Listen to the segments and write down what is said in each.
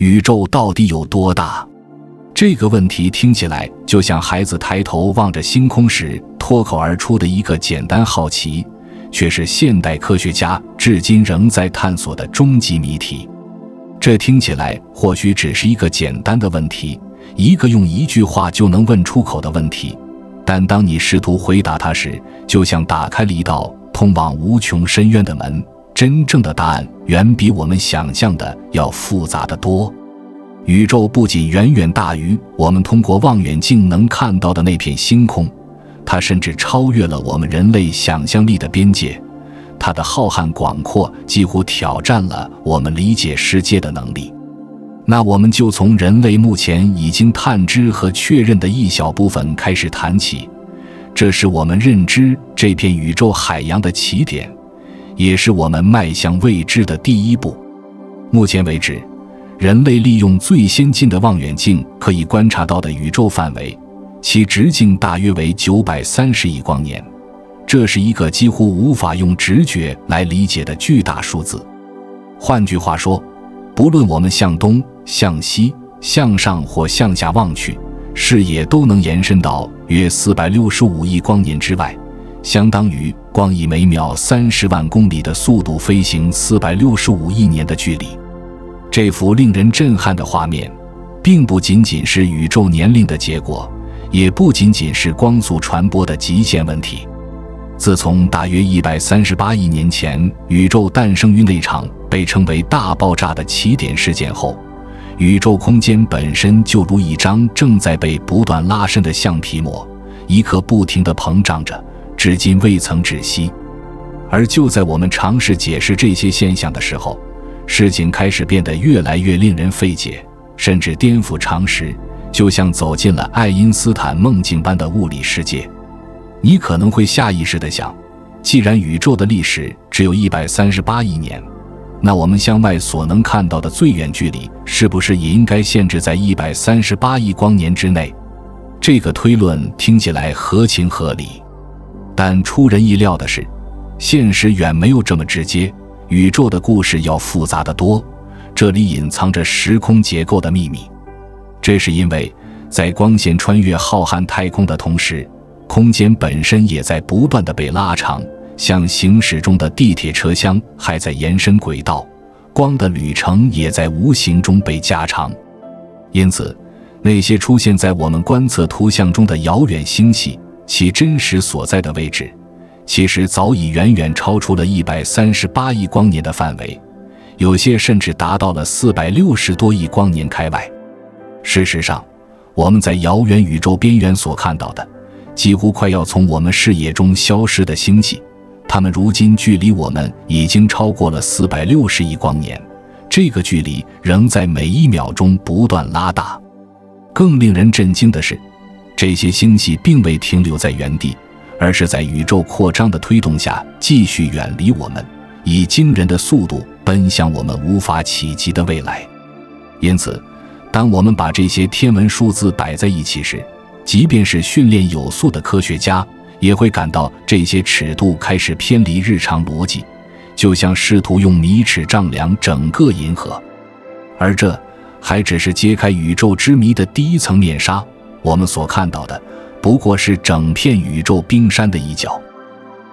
宇宙到底有多大？这个问题听起来就像孩子抬头望着星空时脱口而出的一个简单好奇，却是现代科学家至今仍在探索的终极谜题。这听起来或许只是一个简单的问题，一个用一句话就能问出口的问题，但当你试图回答它时，就像打开了一道通往无穷深渊的门。真正的答案远比我们想象的要复杂得多。宇宙不仅远远大于我们通过望远镜能看到的那片星空，它甚至超越了我们人类想象力的边界。它的浩瀚广阔几乎挑战了我们理解世界的能力。那我们就从人类目前已经探知和确认的一小部分开始谈起，这是我们认知这片宇宙海洋的起点，也是我们迈向未知的第一步。目前为止，人类利用最先进的望远镜可以观察到的宇宙范围，其直径大约为930亿光年，这是一个几乎无法用直觉来理解的巨大数字。换句话说，不论我们向东、向西、向上或向下望去，视野都能延伸到约465亿光年之外，相当于光以每秒30万公里的速度飞行465亿年的距离。这幅令人震撼的画面，并不仅仅是宇宙年龄的结果，也不仅仅是光速传播的极限问题。自从大约138亿年前宇宙诞生于那场被称为大爆炸的起点事件后，宇宙空间本身就如一张正在被不断拉伸的橡皮膜，一刻不停地膨胀着，至今未曾止息。而就在我们尝试解释这些现象的时候，事情开始变得越来越令人费解，甚至颠覆常识，就像走进了爱因斯坦梦境般的物理世界。你可能会下意识地想，既然宇宙的历史只有138亿年，那我们向外所能看到的最远距离是不是也应该限制在138亿光年之内？这个推论听起来合情合理，但出人意料的是，现实远没有这么直接，宇宙的故事要复杂得多，这里隐藏着时空结构的秘密。这是因为在光线穿越浩瀚太空的同时，空间本身也在不断地被拉长，像行驶中的地铁车厢还在延伸轨道，光的旅程也在无形中被加长。因此，那些出现在我们观测图像中的遥远星系，其真实所在的位置，其实早已远远超出了138亿光年的范围，有些甚至达到了460多亿光年开外。事实上，我们在遥远宇宙边缘所看到的，几乎快要从我们视野中消失的星系，它们如今距离我们已经超过了460亿光年，这个距离仍在每一秒钟不断拉大。更令人震惊的是，这些星系并未停留在原地，而是在宇宙扩张的推动下继续远离我们，以惊人的速度奔向我们无法企及的未来。因此，当我们把这些天文数字摆在一起时，即便是训练有素的科学家也会感到这些尺度开始偏离日常逻辑，就像试图用米尺丈量整个银河。而这还只是揭开宇宙之谜的第一层面纱，我们所看到的不过是整片宇宙冰山的一角。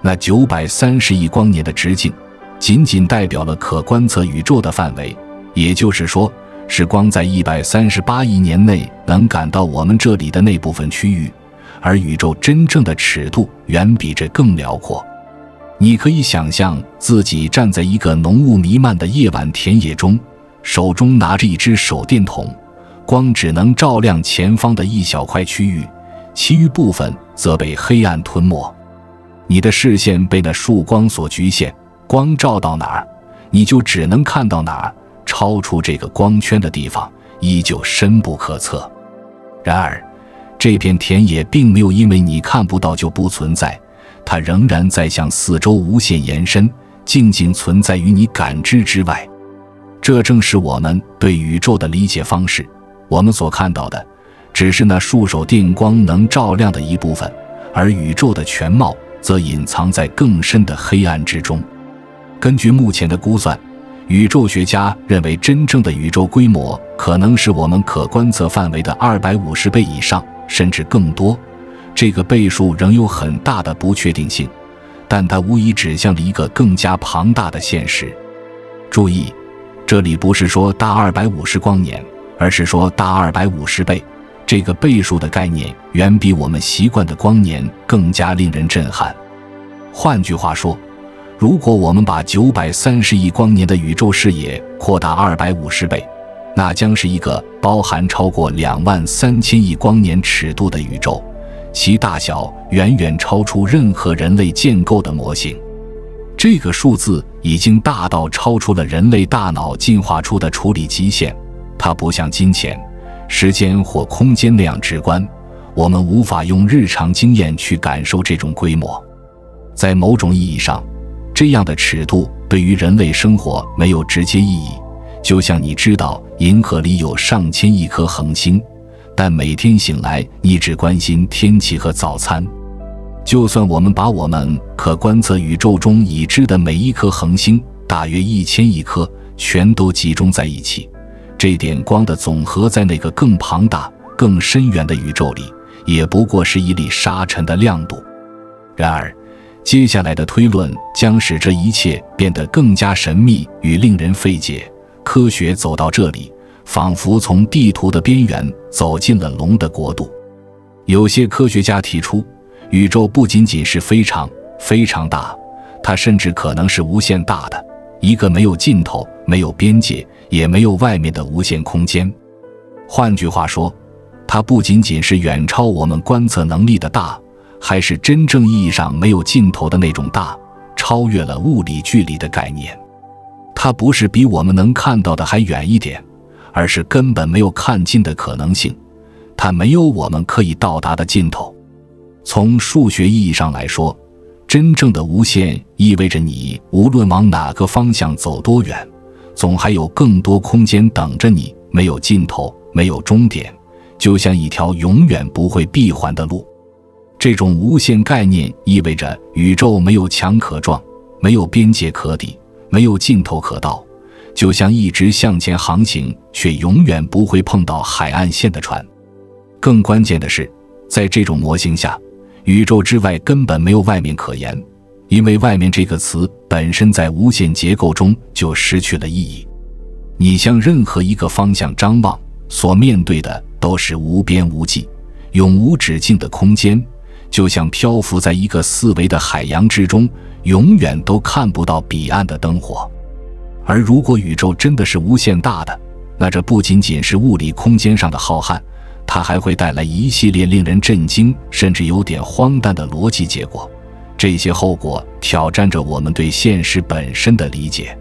那930亿光年的直径仅仅代表了可观测宇宙的范围，也就是说，是光在138亿年内能赶到我们这里的那部分区域，而宇宙真正的尺度远比这更辽阔。你可以想象自己站在一个浓雾弥漫的夜晚田野中，手中拿着一只手电筒，光只能照亮前方的一小块区域，其余部分则被黑暗吞没。你的视线被那束光所局限，光照到哪儿，你就只能看到哪儿，超出这个光圈的地方依旧深不可测。然而，这片田野并没有因为你看不到就不存在，它仍然在向四周无限延伸，静静存在于你感知之外。这正是我们对宇宙的理解方式，我们所看到的只是那束手电光能照亮的一部分，而宇宙的全貌则隐藏在更深的黑暗之中。根据目前的估算，宇宙学家认为，真正的宇宙规模可能是我们可观测范围的250倍以上，甚至更多。这个倍数仍有很大的不确定性，但它无疑指向了一个更加庞大的现实。注意，这里不是说大250光年，而是说大250倍。这个倍数的概念远比我们习惯的光年更加令人震撼。换句话说，如果我们把930亿光年的宇宙视野扩大250倍，那将是一个包含超过23000亿光年尺度的宇宙，其大小远远超出任何人类建构的模型。这个数字已经大到超出了人类大脑进化出的处理极限，它不像金钱、时间或空间那样直观，我们无法用日常经验去感受这种规模。在某种意义上，这样的尺度对于人类生活没有直接意义，就像你知道银河里有上千亿颗恒星，但每天醒来你只关心天气和早餐。就算我们把我们可观测宇宙中已知的每一颗恒星，大约1000亿颗，全都集中在一起，这点光的总和在那个更庞大、更深远的宇宙里，也不过是一粒沙尘的亮度。然而，接下来的推论将使这一切变得更加神秘与令人费解。科学走到这里，仿佛从地图的边缘走进了龙的国度。有些科学家提出，宇宙不仅仅是非常非常大，它甚至可能是无限大的，一个没有尽头、没有边界，也没有外面的无限空间。换句话说，它不仅仅是远超我们观测能力的大，还是真正意义上没有尽头的那种大，超越了物理距离的概念。它不是比我们能看到的还远一点，而是根本没有看尽的可能性，它没有我们可以到达的尽头。从数学意义上来说，真正的无限意味着你无论往哪个方向走多远，总还有更多空间等着你，没有尽头，没有终点，就像一条永远不会闭环的路。这种无限概念意味着宇宙没有墙可撞，没有边界可抵，没有尽头可到，就像一直向前航行却永远不会碰到海岸线的船。更关键的是，在这种模型下，宇宙之外根本没有外面可言，因为外面这个词本身在无限结构中就失去了意义。你向任何一个方向张望，所面对的都是无边无际、永无止境的空间，就像漂浮在一个四维的海洋之中，永远都看不到彼岸的灯火。而如果宇宙真的是无限大的，那这不仅仅是物理空间上的浩瀚，它还会带来一系列令人震惊甚至有点荒诞的逻辑结果。这些后果挑战着我们对现实本身的理解。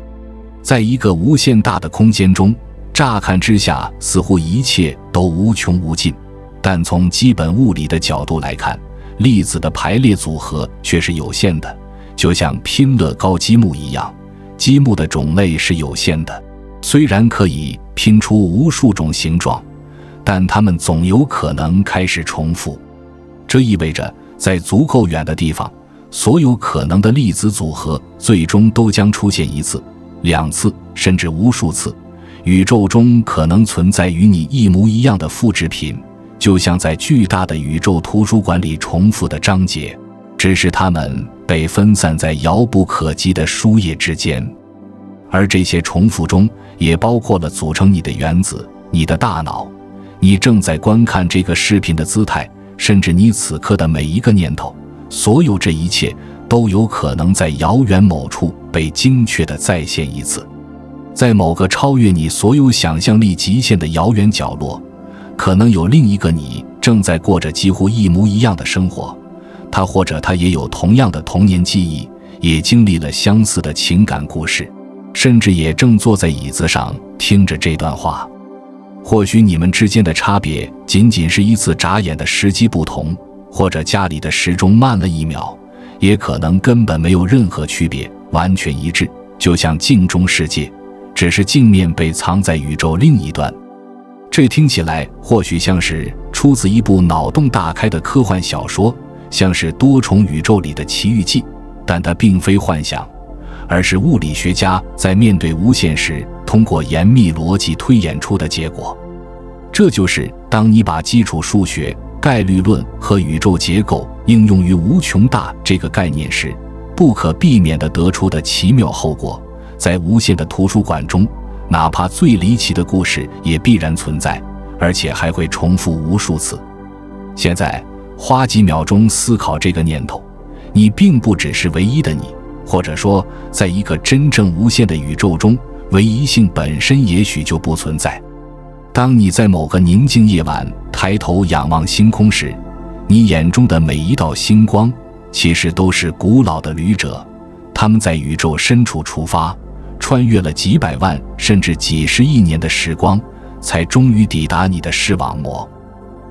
在一个无限大的空间中，乍看之下似乎一切都无穷无尽，但从基本物理的角度来看，粒子的排列组合却是有限的，就像拼乐高积木一样，积木的种类是有限的，虽然可以拼出无数种形状，但它们总有可能开始重复。这意味着在足够远的地方，所有可能的粒子组合最终都将出现一次、两次，甚至无数次。宇宙中可能存在与你一模一样的复制品，就像在巨大的宇宙图书馆里重复的章节，只是它们被分散在遥不可及的书页之间。而这些重复中也包括了组成你的原子、你的大脑、你正在观看这个视频的姿态，甚至你此刻的每一个念头。所有这一切都有可能在遥远某处被精确地再现一次。在某个超越你所有想象力极限的遥远角落，可能有另一个你正在过着几乎一模一样的生活，他或者他也有同样的童年记忆，也经历了相似的情感故事，甚至也正坐在椅子上听着这段话。或许你们之间的差别仅仅是一次眨眼的时机不同，或者家里的时钟慢了1秒，也可能根本没有任何区别，完全一致，就像镜中世界，只是镜面被藏在宇宙另一端。这听起来或许像是出自一部脑洞大开的科幻小说，像是多重宇宙里的奇遇记，但它并非幻想，而是物理学家在面对无限时通过严密逻辑推演出的结果。这就是当你把基础数学、概率论和宇宙结构应用于无穷大这个概念时，不可避免地得出的奇妙后果。在无限的图书馆中，哪怕最离奇的故事也必然存在，而且还会重复无数次。现在花几秒钟思考这个念头，你并不只是唯一的你，或者说在一个真正无限的宇宙中，唯一性本身也许就不存在。当你在某个宁静夜晚抬头仰望星空时，你眼中的每一道星光其实都是古老的旅者，他们在宇宙深处出发，穿越了几百万甚至几十亿年的时光，才终于抵达你的视网膜。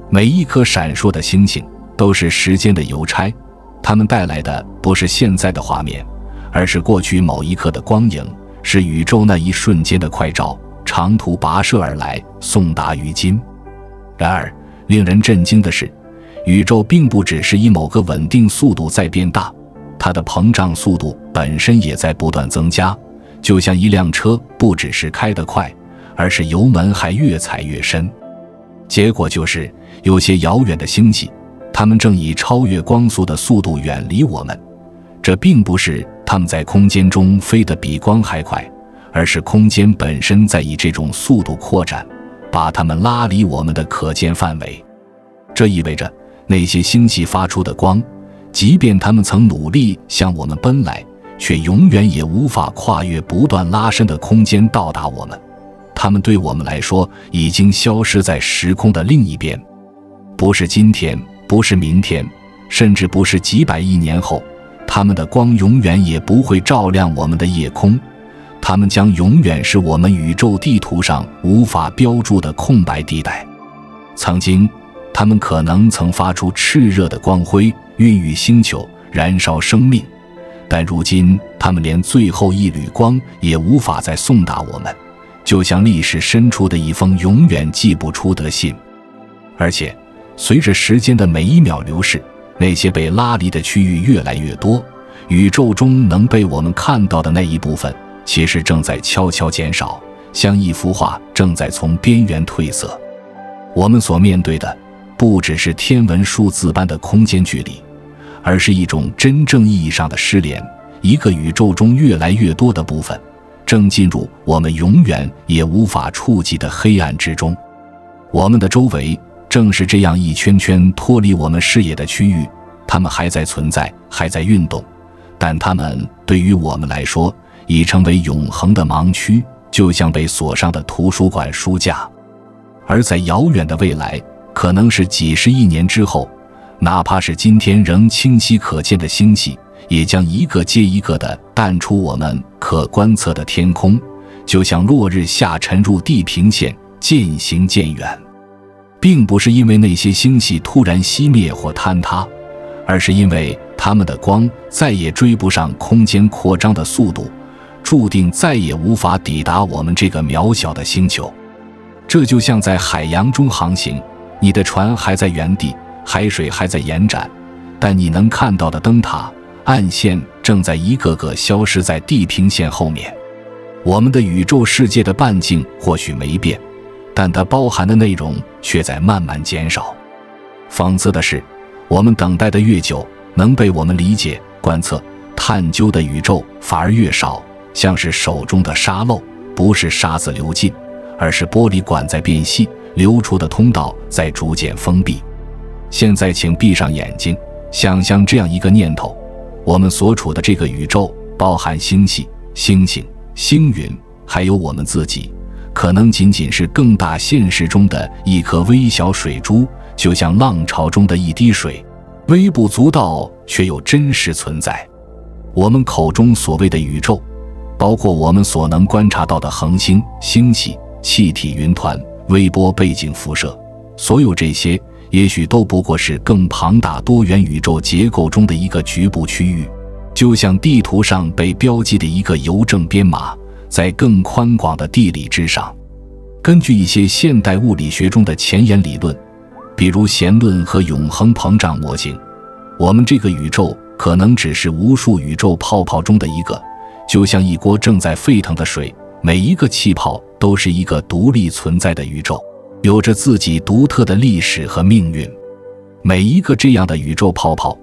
每一颗闪烁的星星都是时间的邮差，它们带来的不是现在的画面，而是过去某一刻的光影，是宇宙那一瞬间的快照，长途跋涉而来，送达于今。然而令人震惊的是，宇宙并不只是以某个稳定速度在变大，它的膨胀速度本身也在不断增加，就像一辆车不只是开得快，而是油门还越踩越深。结果就是有些遥远的星系，它们正以超越光速的速度远离我们。这并不是它们在空间中飞得比光还快，而是空间本身在以这种速度扩展，把它们拉离我们的可见范围。这意味着那些星系发出的光，即便它们曾努力向我们奔来，却永远也无法跨越不断拉伸的空间到达我们。它们对我们来说已经消失在时空的另一边，不是今天，不是明天，甚至不是几百亿年后，它们的光永远也不会照亮我们的夜空，它们将永远是我们宇宙地图上无法标注的空白地带。曾经，它们可能曾发出炽热的光辉，孕育星球，燃烧生命，但如今它们连最后一缕光也无法再送达我们，就像历史深处的一封永远寄不出的信。而且随着时间的每一秒流逝，那些被拉离的区域越来越多，宇宙中能被我们看到的那一部分其实正在悄悄减少，像一幅画正在从边缘褪色。我们所面对的不只是天文数字般的空间距离，而是一种真正意义上的失联，一个宇宙中越来越多的部分正进入我们永远也无法触及的黑暗之中。我们的周围正是这样一圈圈脱离我们视野的区域，它们还在存在，还在运动，但它们对于我们来说已成为永恒的盲区，就像被锁上的图书馆书架。而在遥远的未来，可能是几十亿年之后，哪怕是今天仍清晰可见的星系，也将一个接一个地淡出我们可观测的天空，就像落日下沉入地平线，渐行渐远。并不是因为那些星系突然熄灭或坍塌，而是因为它们的光再也追不上空间扩张的速度，注定再也无法抵达我们这个渺小的星球。这就像在海洋中航行，你的船还在原地，海水还在延展，但你能看到的灯塔、暗线正在一个个消失在地平线后面。我们的宇宙世界的半径或许没变，但它包含的内容却在慢慢减少。讽刺的是，我们等待的越久，能被我们理解、观测、探究的宇宙反而越少，像是手中的沙漏，不是沙子流进，而是玻璃管在变细，流出的通道在逐渐封闭。现在请闭上眼睛，想象这样一个念头：我们所处的这个宇宙包含星系、星星、星云，还有我们自己，可能仅仅是更大现实中的一颗微小水珠，就像浪潮中的一滴水，微不足道却又真实存在。我们口中所谓的宇宙，包括我们所能观察到的恒星、星系、气体云团、微波背景辐射，所有这些也许都不过是更庞大多元宇宙结构中的一个局部区域，就像地图上被标记的一个邮政编码，在更宽广的地理之上。根据一些现代物理学中的前沿理论，比如弦论和永恒膨胀模型，我们这个宇宙可能只是无数宇宙泡泡中的一个，就像一锅正在沸腾的水，每一个气泡都是一个独立存在的宇宙，有着自己独特的历史和命运。每一个这样的宇宙泡泡，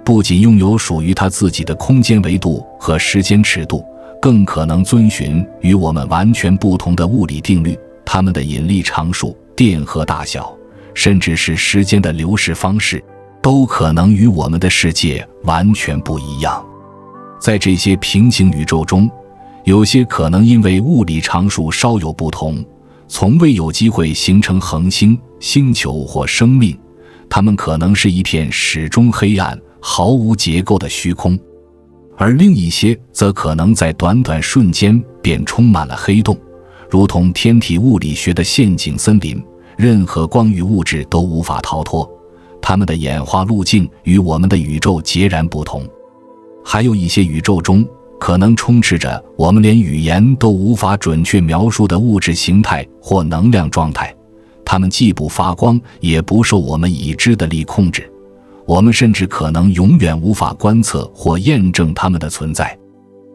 不仅拥有属于它自己的空间维度和时间尺度，更可能遵循与我们完全不同的物理定律，它们的引力常数、电荷大小，甚至是时间的流逝方式，都可能与我们的世界完全不一样。在这些平行宇宙中，有些可能因为物理常数稍有不同，从未有机会形成恒星、星球或生命，它们可能是一片始终黑暗、毫无结构的虚空。而另一些则可能在短短瞬间便充满了黑洞，如同天体物理学的陷阱森林，任何光与物质都无法逃脱，它们的演化路径与我们的宇宙截然不同。还有一些宇宙中可能充斥着我们连语言都无法准确描述的物质形态或能量状态，它们既不发光，也不受我们已知的力控制，我们甚至可能永远无法观测或验证它们的存在。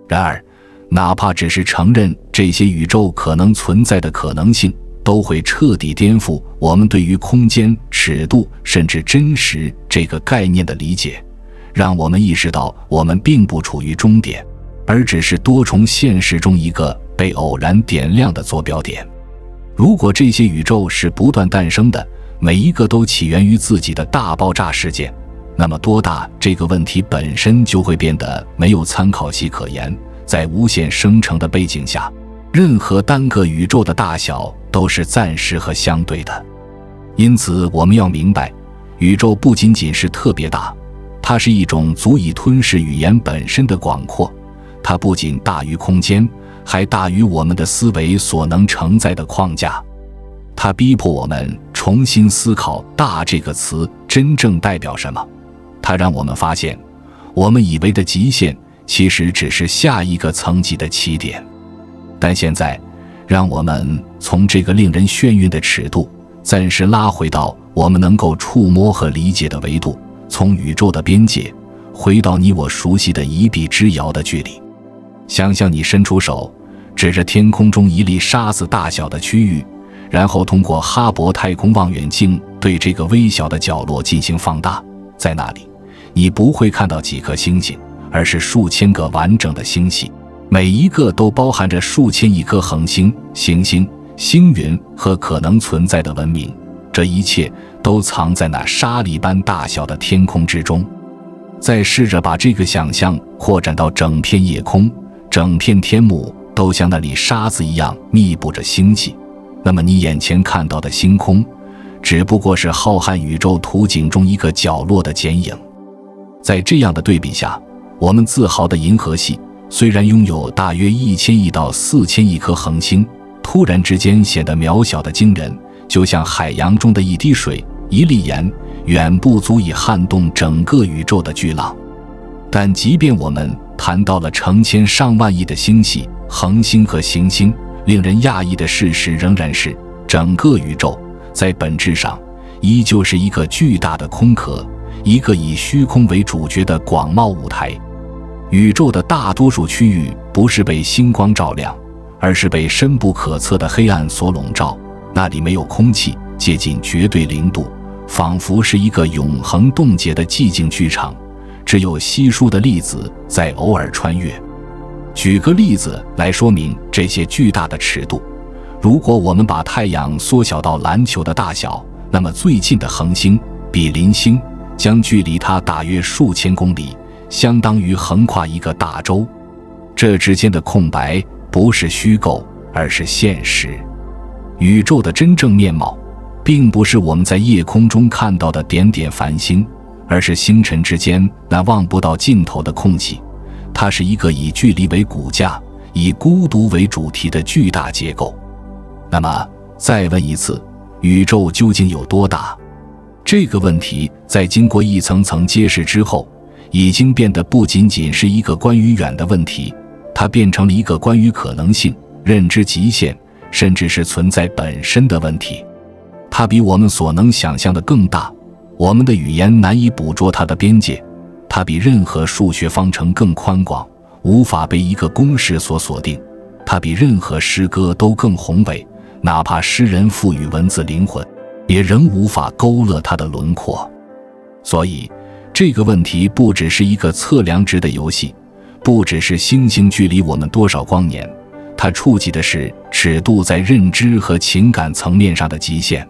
然而，哪怕只是承认这些宇宙可能存在的可能性，都会彻底颠覆我们对于空间、尺度甚至真实这个概念的理解，让我们意识到我们并不处于终点，而只是多重现实中一个被偶然点亮的坐标点。如果这些宇宙是不断诞生的，每一个都起源于自己的大爆炸事件，那么多大这个问题本身就会变得没有参考系可言。在无限生成的背景下，任何单个宇宙的大小都是暂时和相对的。因此我们要明白，宇宙不仅仅是特别大，它是一种足以吞噬语言本身的广阔，它不仅大于空间，还大于我们的思维所能承载的框架。它逼迫我们重新思考大这个词真正代表什么，它让我们发现，我们以为的极限其实只是下一个层级的起点。但现在，让我们从这个令人眩晕的尺度暂时拉回到我们能够触摸和理解的维度，从宇宙的边界回到你我熟悉的一臂之遥的距离。想象你伸出手，指着天空中一粒沙子大小的区域，然后通过哈勃太空望远镜对这个微小的角落进行放大。在那里，你不会看到几颗星星，而是数千个完整的星系，每一个都包含着数千亿颗恒星、行星、星云和可能存在的文明。这一切都藏在那沙粒般大小的天空之中。再试着把这个想象扩展到整片夜空，整片天幕都像那粒沙子一样密布着星系，那么你眼前看到的星空只不过是浩瀚宇宙图景中一个角落的剪影。在这样的对比下，我们自豪的银河系虽然拥有大约1000亿到4000亿颗恒星，突然之间显得渺小的惊人，就像海洋中的一滴水、一粒盐，远不足以撼动整个宇宙的巨浪。但即便我们谈到了成千上万亿的星系、恒星和行星，令人讶异的事实仍然是，整个宇宙在本质上依旧是一个巨大的空壳，一个以虚空为主角的广袤舞台。宇宙的大多数区域不是被星光照亮，而是被深不可测的黑暗所笼罩，那里没有空气，接近绝对0度，仿佛是一个永恒冻结的寂静剧场，只有稀疏的粒子在偶尔穿越。举个例子来说明这些巨大的尺度，如果我们把太阳缩小到篮球的大小，那么最近的恒星比邻星将距离它大约数千公里，相当于横跨一个大洲。这之间的空白不是虚构，而是现实。宇宙的真正面貌并不是我们在夜空中看到的点点繁星，而是星辰之间那望不到尽头的空隙。它是一个以距离为骨架，以孤独为主题的巨大结构。那么再问一次，宇宙究竟有多大？这个问题在经过一层层揭示之后，已经变得不仅仅是一个关于远的问题，它变成了一个关于可能性、认知极限，甚至是存在本身的问题。它比我们所能想象的更大，我们的语言难以捕捉它的边界。它比任何数学方程更宽广，无法被一个公式所锁定，它比任何诗歌都更宏伟，哪怕诗人赋予文字灵魂，也仍无法勾勒它的轮廓。所以这个问题不只是一个测量值的游戏，不只是星星距离我们多少光年，它触及的是尺度在认知和情感层面上的极限。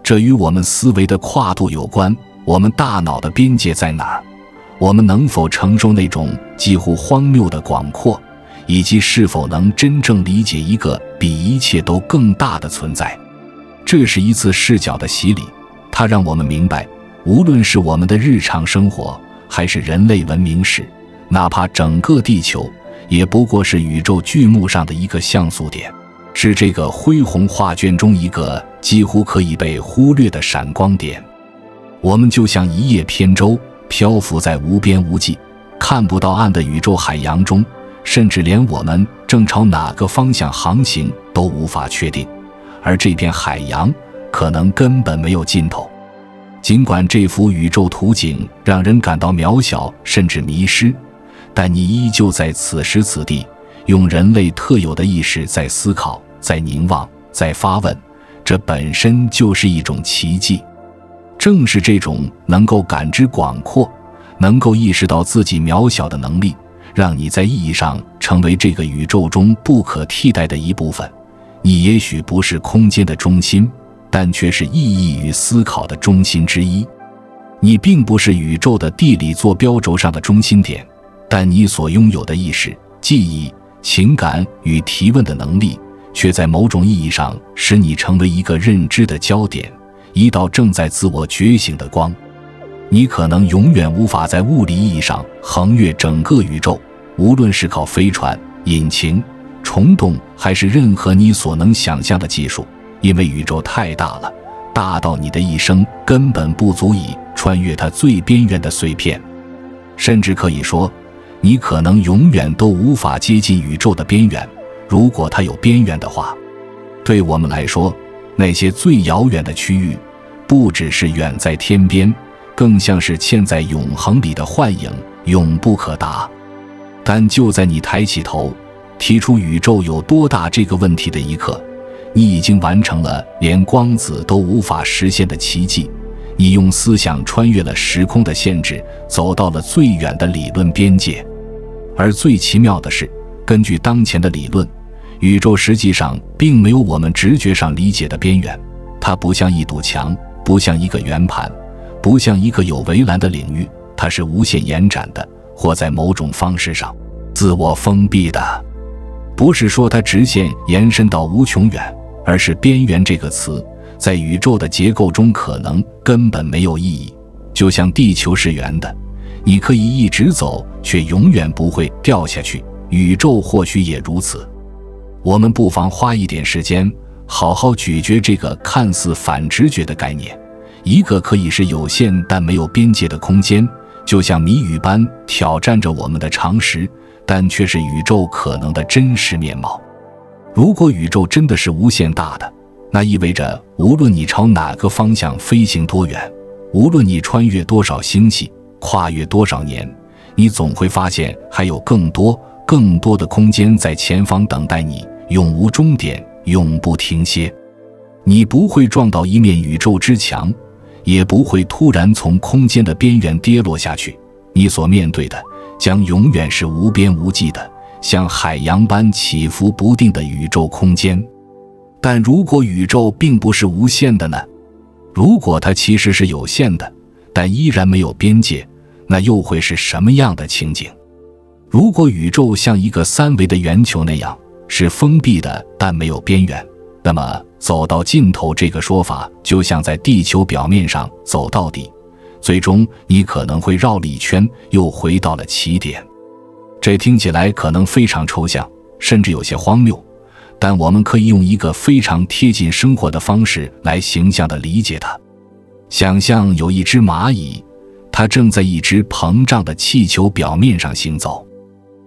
这与我们思维的跨度有关，我们大脑的边界在哪儿？我们能否承受那种几乎荒谬的广阔，以及是否能真正理解一个比一切都更大的存在？这是一次视角的洗礼，它让我们明白，无论是我们的日常生活，还是人类文明史，哪怕整个地球，也不过是宇宙剧目上的一个像素点，是这个恢宏画卷中一个几乎可以被忽略的闪光点。我们就像一叶扁舟，漂浮在无边无际、看不到岸的宇宙海洋中，甚至连我们正朝哪个方向航行都无法确定，而这片海洋可能根本没有尽头。尽管这幅宇宙图景让人感到渺小甚至迷失，但你依旧在此时此地，用人类特有的意识在思考，在凝望，在发问，这本身就是一种奇迹。正是这种能够感知广阔，能够意识到自己渺小的能力，让你在意义上成为这个宇宙中不可替代的一部分。你也许不是空间的中心，但却是意义与思考的中心之一。你并不是宇宙的地理坐标轴上的中心点，但你所拥有的意识、记忆、情感与提问的能力，却在某种意义上使你成为一个认知的焦点，一道正在自我觉醒的光。你可能永远无法在物理意义上横越整个宇宙，无论是靠飞船、引擎、虫洞，还是任何你所能想象的技术，因为宇宙太大了，大到你的一生根本不足以穿越它最边缘的碎片。甚至可以说，你可能永远都无法接近宇宙的边缘，如果它有边缘的话。对我们来说，那些最遥远的区域，不只是远在天边，更像是嵌在永恒里的幻影，永不可达。但就在你抬起头，提出宇宙有多大这个问题的一刻，你已经完成了连光子都无法实现的奇迹。你用思想穿越了时空的限制，走到了最远的理论边界。而最奇妙的是，根据当前的理论，宇宙实际上并没有我们直觉上理解的边缘。它不像一堵墙，不像一个圆盘，不像一个有围栏的领域，它是无限延展的，或在某种方式上自我封闭的。不是说它直线延伸到无穷远，而是边缘这个词在宇宙的结构中可能根本没有意义。就像地球是圆的，你可以一直走，却永远不会掉下去，宇宙或许也如此。我们不妨花一点时间，好好咀嚼这个看似反直觉的概念，一个可以是有限但没有边界的空间，就像谜语般挑战着我们的常识，但却是宇宙可能的真实面貌。如果宇宙真的是无限大的，那意味着无论你朝哪个方向飞行多远，无论你穿越多少星系，跨越多少年，你总会发现还有更多更多的空间在前方等待你，永无终点，永不停歇。你不会撞到一面宇宙之墙，也不会突然从空间的边缘跌落下去。你所面对的将永远是无边无际的，像海洋般起伏不定的宇宙空间。但如果宇宙并不是无限的呢？如果它其实是有限的，但依然没有边界，那又会是什么样的情景？如果宇宙像一个三维的圆球那样是封闭的但没有边缘，那么走到尽头这个说法就像在地球表面上走到底，最终你可能会绕了一圈，又回到了起点。这听起来可能非常抽象，甚至有些荒谬，但我们可以用一个非常贴近生活的方式来形象地理解它。想象有一只蚂蚁，它正在一只膨胀的气球表面上行走，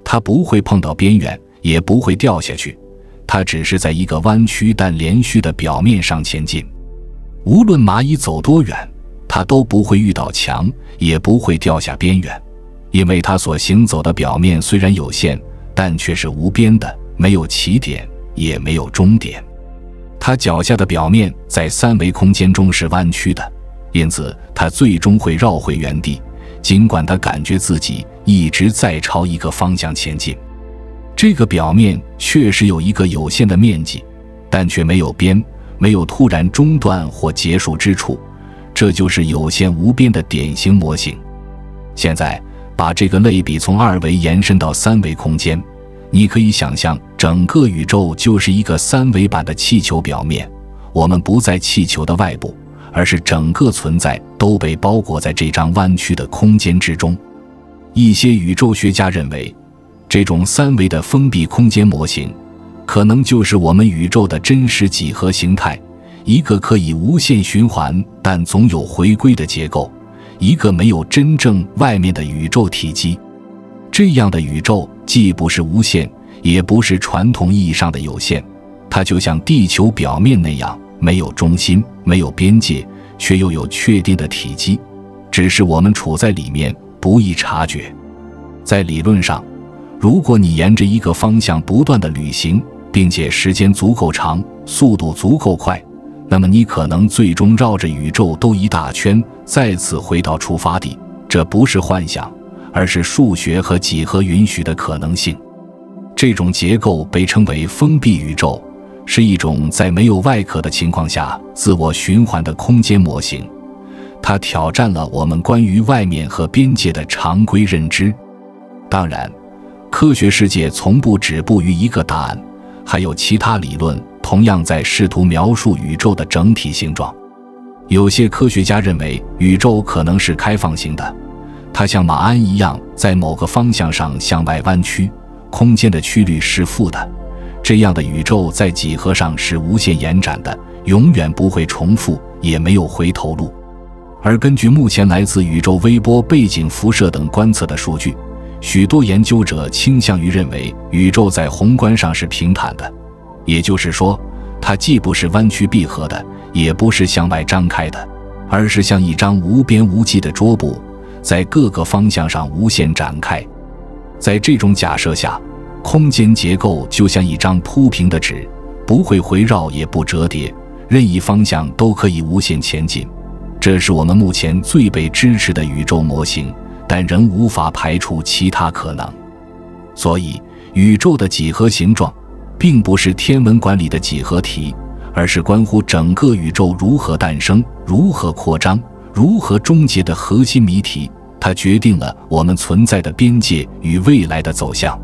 它不会碰到边缘，也不会掉下去，它只是在一个弯曲但连续的表面上前进。无论蚂蚁走多远，它都不会遇到墙，也不会掉下边缘。因为它所行走的表面虽然有限，但却是无边的，没有起点，也没有终点。它脚下的表面在三维空间中是弯曲的，因此它最终会绕回原地，尽管它感觉自己一直在朝一个方向前进。这个表面确实有一个有限的面积，但却没有边，没有突然中断或结束之处，这就是有限无边的典型模型。现在把这个类比从二维延伸到三维空间，你可以想象整个宇宙就是一个三维版的气球表面，我们不在气球的外部，而是整个存在都被包裹在这张弯曲的空间之中。一些宇宙学家认为，这种三维的封闭空间模型可能就是我们宇宙的真实几何形态，一个可以无限循环但总有回归的结构，一个没有真正外面的宇宙体积。这样的宇宙既不是无限，也不是传统意义上的有限，它就像地球表面那样，没有中心，没有边界，却又有确定的体积，只是我们处在里面，不易察觉。在理论上，如果你沿着一个方向不断地旅行，并且时间足够长，速度足够快，那么你可能最终绕着宇宙兜一大圈，再次回到出发地。这不是幻想，而是数学和几何允许的可能性。这种结构被称为封闭宇宙，是一种在没有外壳的情况下自我循环的空间模型。它挑战了我们关于外面和边界的常规认知。当然，科学世界从不止步于一个答案，还有其他理论同样在试图描述宇宙的整体形状。有些科学家认为宇宙可能是开放型的，它像马鞍一样在某个方向上向外弯曲，空间的曲率是负的。这样的宇宙在几何上是无限延展的，永远不会重复，也没有回头路。而根据目前来自宇宙微波背景辐射等观测的数据，许多研究者倾向于认为宇宙在宏观上是平坦的，也就是说，它既不是弯曲闭合的，也不是向外张开的，而是像一张无边无际的桌布，在各个方向上无限展开。在这种假设下，空间结构就像一张铺平的纸，不会回绕也不折叠，任意方向都可以无限前进。这是我们目前最被支持的宇宙模型，但仍无法排除其他可能。所以，宇宙的几何形状并不是天文馆里的几何题，而是关乎整个宇宙如何诞生、如何扩张、如何终结的核心谜题。它决定了我们存在的边界与未来的走向。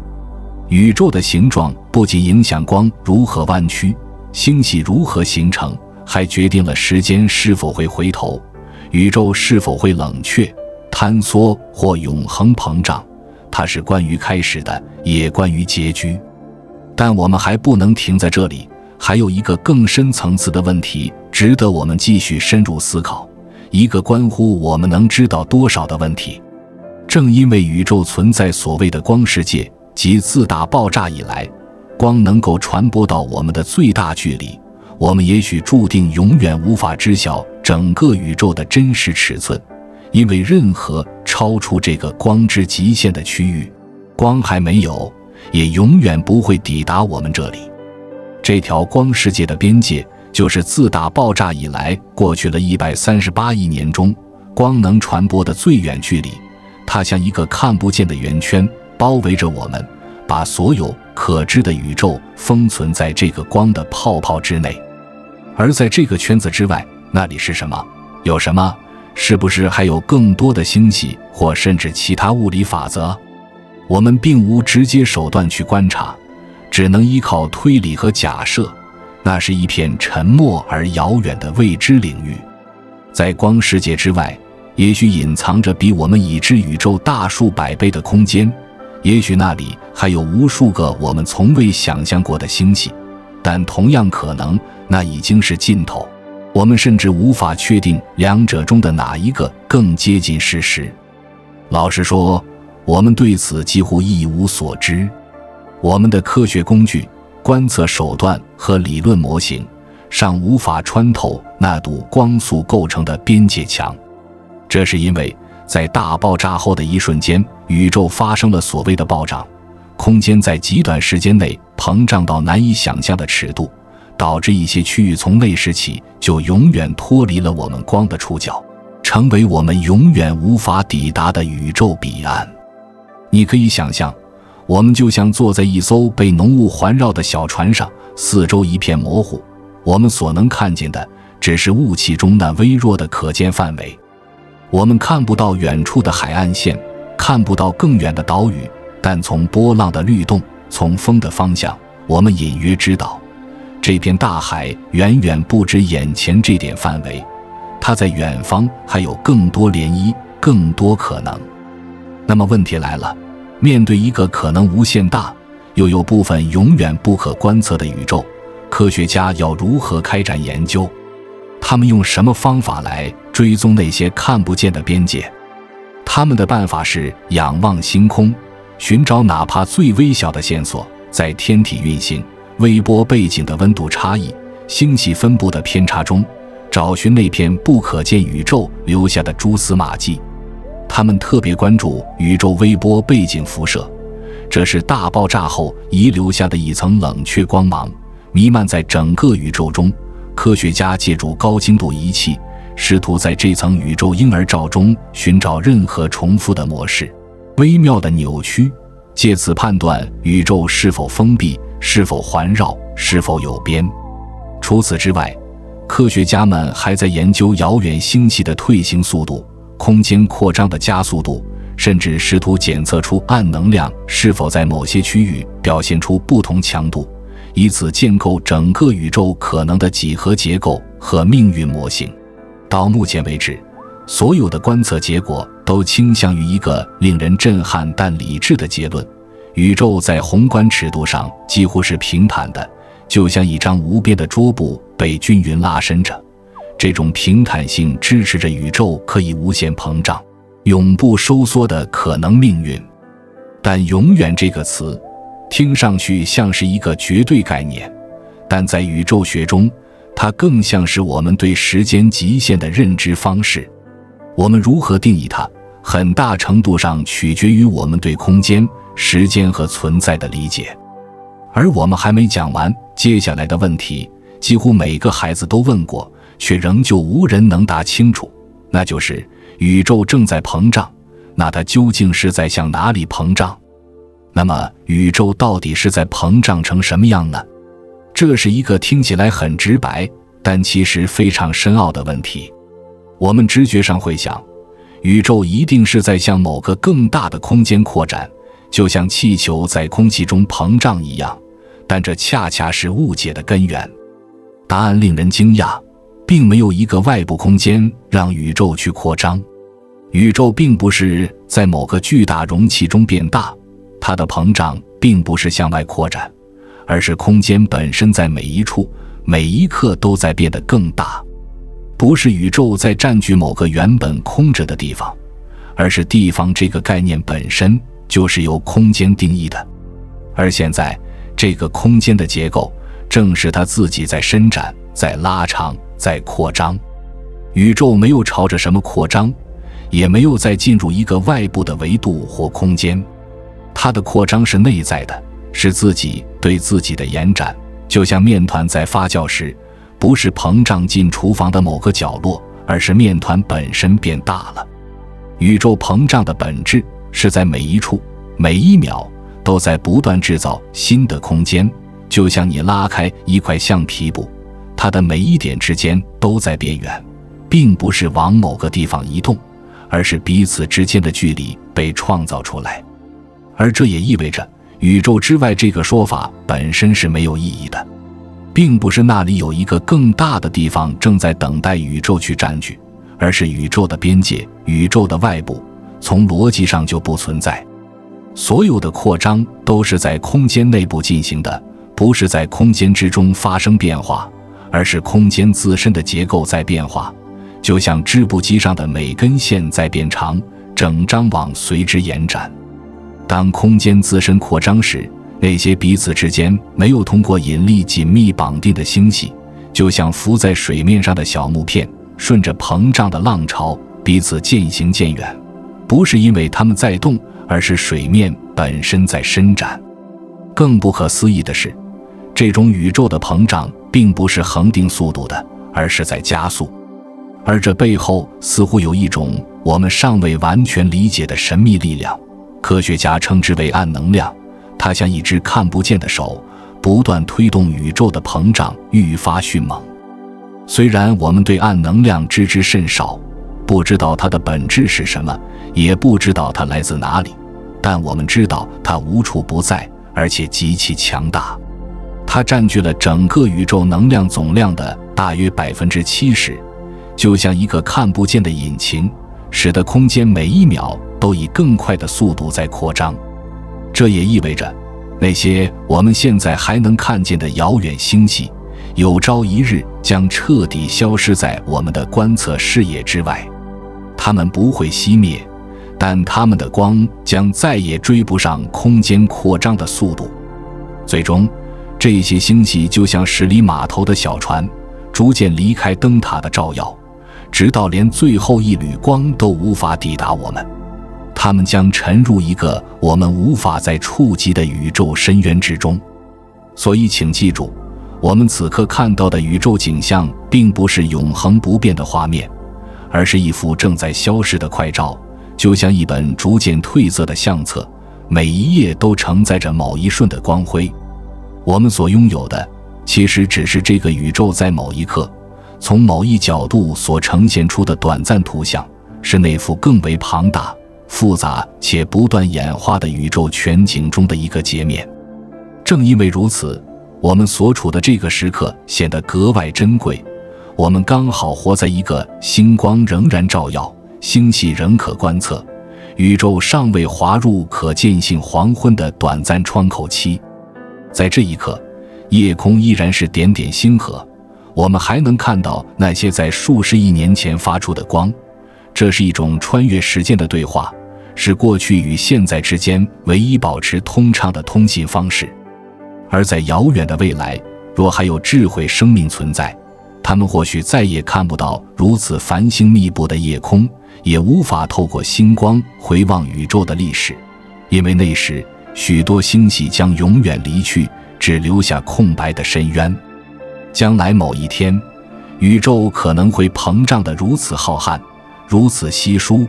宇宙的形状不仅影响光如何弯曲、星系如何形成，还决定了时间是否会回头，宇宙是否会冷却、坍缩或永恒膨胀。它是关于开始的，也关于结局。但我们还不能停在这里，还有一个更深层次的问题值得我们继续深入思考，一个关乎我们能知道多少的问题。正因为宇宙存在所谓的光世界，即自打爆炸以来，光能够传播到我们的最大距离，我们也许注定永远无法知晓整个宇宙的真实尺寸，因为任何超出这个光之极限的区域，光还没有，也永远不会抵达我们这里。这条光世界的边界，就是自打爆炸以来过去了138亿年中，光能传播的最远距离。它像一个看不见的圆圈，包围着我们，把所有可知的宇宙封存在这个光的泡泡之内。而在这个圈子之外，那里是什么？有什么？是不是还有更多的星系，或甚至其他物理法则？我们并无直接手段去观察，只能依靠推理和假设。那是一片沉默而遥远的未知领域。在光世界之外，也许隐藏着比我们已知宇宙大数百倍的空间，也许那里还有无数个我们从未想象过的星系，但同样可能，那已经是尽头。我们甚至无法确定两者中的哪一个更接近事实。老实说，我们对此几乎一无所知。我们的科学工具、观测手段和理论模型尚无法穿透那堵光速构成的边界墙。这是因为在大爆炸后的一瞬间，宇宙发生了所谓的暴涨，空间在极短时间内膨胀到难以想象的尺度，导致一些区域从那时起就永远脱离了我们光的触角，成为我们永远无法抵达的宇宙彼岸。你可以想象，我们就像坐在一艘被浓雾环绕的小船上，四周一片模糊，我们所能看见的只是雾气中那微弱的可见范围。我们看不到远处的海岸线，看不到更远的岛屿，但从波浪的律动，从风的方向，我们隐约知道，这片大海远远不止眼前这点范围，它在远方还有更多涟漪，更多可能。那么问题来了，面对一个可能无限大，又有部分永远不可观测的宇宙，科学家要如何开展研究？他们用什么方法来追踪那些看不见的边界？他们的办法是仰望星空，寻找哪怕最微小的线索，在天体运行、微波背景的温度差异、星系分布的偏差中，找寻那片不可见宇宙留下的蛛丝马迹。他们特别关注宇宙微波背景辐射，这是大爆炸后遗留下的一层冷却光芒，弥漫在整个宇宙中。科学家借助高精度仪器，试图在这层宇宙婴儿罩中寻找任何重复的模式、微妙的扭曲，借此判断宇宙是否封闭、是否环绕、是否有边。除此之外，科学家们还在研究遥远星系的退行速度、空间扩张的加速度，甚至试图检测出暗能量是否在某些区域表现出不同强度，以此建构整个宇宙可能的几何结构和命运模型。到目前为止，所有的观测结果都倾向于一个令人震撼但理智的结论：宇宙在宏观尺度上几乎是平坦的，就像一张无边的桌布被均匀拉伸着。这种平坦性支持着宇宙可以无限膨胀、永不收缩的可能命运。但永远这个词听上去像是一个绝对概念，但在宇宙学中，它更像是我们对时间极限的认知方式。我们如何定义它，很大程度上取决于我们对空间、时间和存在的理解。而我们还没讲完，接下来的问题几乎每个孩子都问过，却仍旧无人能答清楚，那就是宇宙正在膨胀，那它究竟是在向哪里膨胀？那么宇宙到底是在膨胀成什么样呢？这是一个听起来很直白，但其实非常深奥的问题。我们直觉上会想，宇宙一定是在向某个更大的空间扩展，就像气球在空气中膨胀一样，但这恰恰是误解的根源。答案令人惊讶，并没有一个外部空间让宇宙去扩张。宇宙并不是在某个巨大容器中变大，它的膨胀并不是向外扩展，而是空间本身在每一处、每一刻都在变得更大。不是宇宙在占据某个原本空着的地方，而是地方这个概念本身就是由空间定义的。而现在，这个空间的结构正是它自己在伸展、在拉长、在扩张。宇宙没有朝着什么扩张，也没有再进入一个外部的维度或空间。它的扩张是内在的，是自己对自己的延展，就像面团在发酵时，不是膨胀进厨房的某个角落，而是面团本身变大了。宇宙膨胀的本质是在每一处、每一秒都在不断制造新的空间，就像你拉开一块橡皮布，它的每一点之间都在变远，并不是往某个地方移动，而是彼此之间的距离被创造出来。而这也意味着宇宙之外这个说法本身是没有意义的，并不是那里有一个更大的地方正在等待宇宙去占据，而是宇宙的边界、宇宙的外部，从逻辑上就不存在。所有的扩张都是在空间内部进行的，不是在空间之中发生变化，而是空间自身的结构在变化，就像织布机上的每根线在变长，整张网随之延展。当空间自身扩张时，那些彼此之间没有通过引力紧密绑定的星系，就像浮在水面上的小木片，顺着膨胀的浪潮彼此渐行渐远，不是因为它们在动，而是水面本身在伸展。更不可思议的是，这种宇宙的膨胀并不是恒定速度的，而是在加速。而这背后似乎有一种我们尚未完全理解的神秘力量，科学家称之为暗能量。它像一只看不见的手，不断推动宇宙的膨胀愈发迅猛。虽然我们对暗能量知之甚少，不知道它的本质是什么，也不知道它来自哪里，但我们知道它无处不在，而且极其强大。它占据了整个宇宙能量总量的大约 70%， 就像一个看不见的引擎，使得空间每一秒都以更快的速度在扩张。这也意味着，那些我们现在还能看见的遥远星系，有朝一日将彻底消失在我们的观测视野之外。它们不会熄灭，但它们的光将再也追不上空间扩张的速度。最终，这些星系就像驶离码头的小船，逐渐离开灯塔的照耀，直到连最后一缕光都无法抵达我们。它们将沉入一个我们无法再触及的宇宙深渊之中。所以请记住，我们此刻看到的宇宙景象并不是永恒不变的画面，而是一幅正在消逝的快照，就像一本逐渐褪色的相册，每一页都承载着某一瞬的光辉。我们所拥有的，其实只是这个宇宙在某一刻，从某一角度所呈现出的短暂图像，是那幅更为庞大、复杂且不断演化的宇宙全景中的一个截面。正因为如此，我们所处的这个时刻显得格外珍贵。我们刚好活在一个星光仍然照耀，星系仍可观测，宇宙尚未滑入可见性黄昏的短暂窗口期。在这一刻，夜空依然是点点星河，我们还能看到那些在数十亿年前发出的光。这是一种穿越时间的对话，是过去与现在之间唯一保持通畅的通信方式。而在遥远的未来，若还有智慧生命存在，他们或许再也看不到如此繁星密布的夜空，也无法透过星光回望宇宙的历史，因为那时许多星系将永远离去，只留下空白的深渊。将来某一天，宇宙可能会膨胀得如此浩瀚，如此稀疏，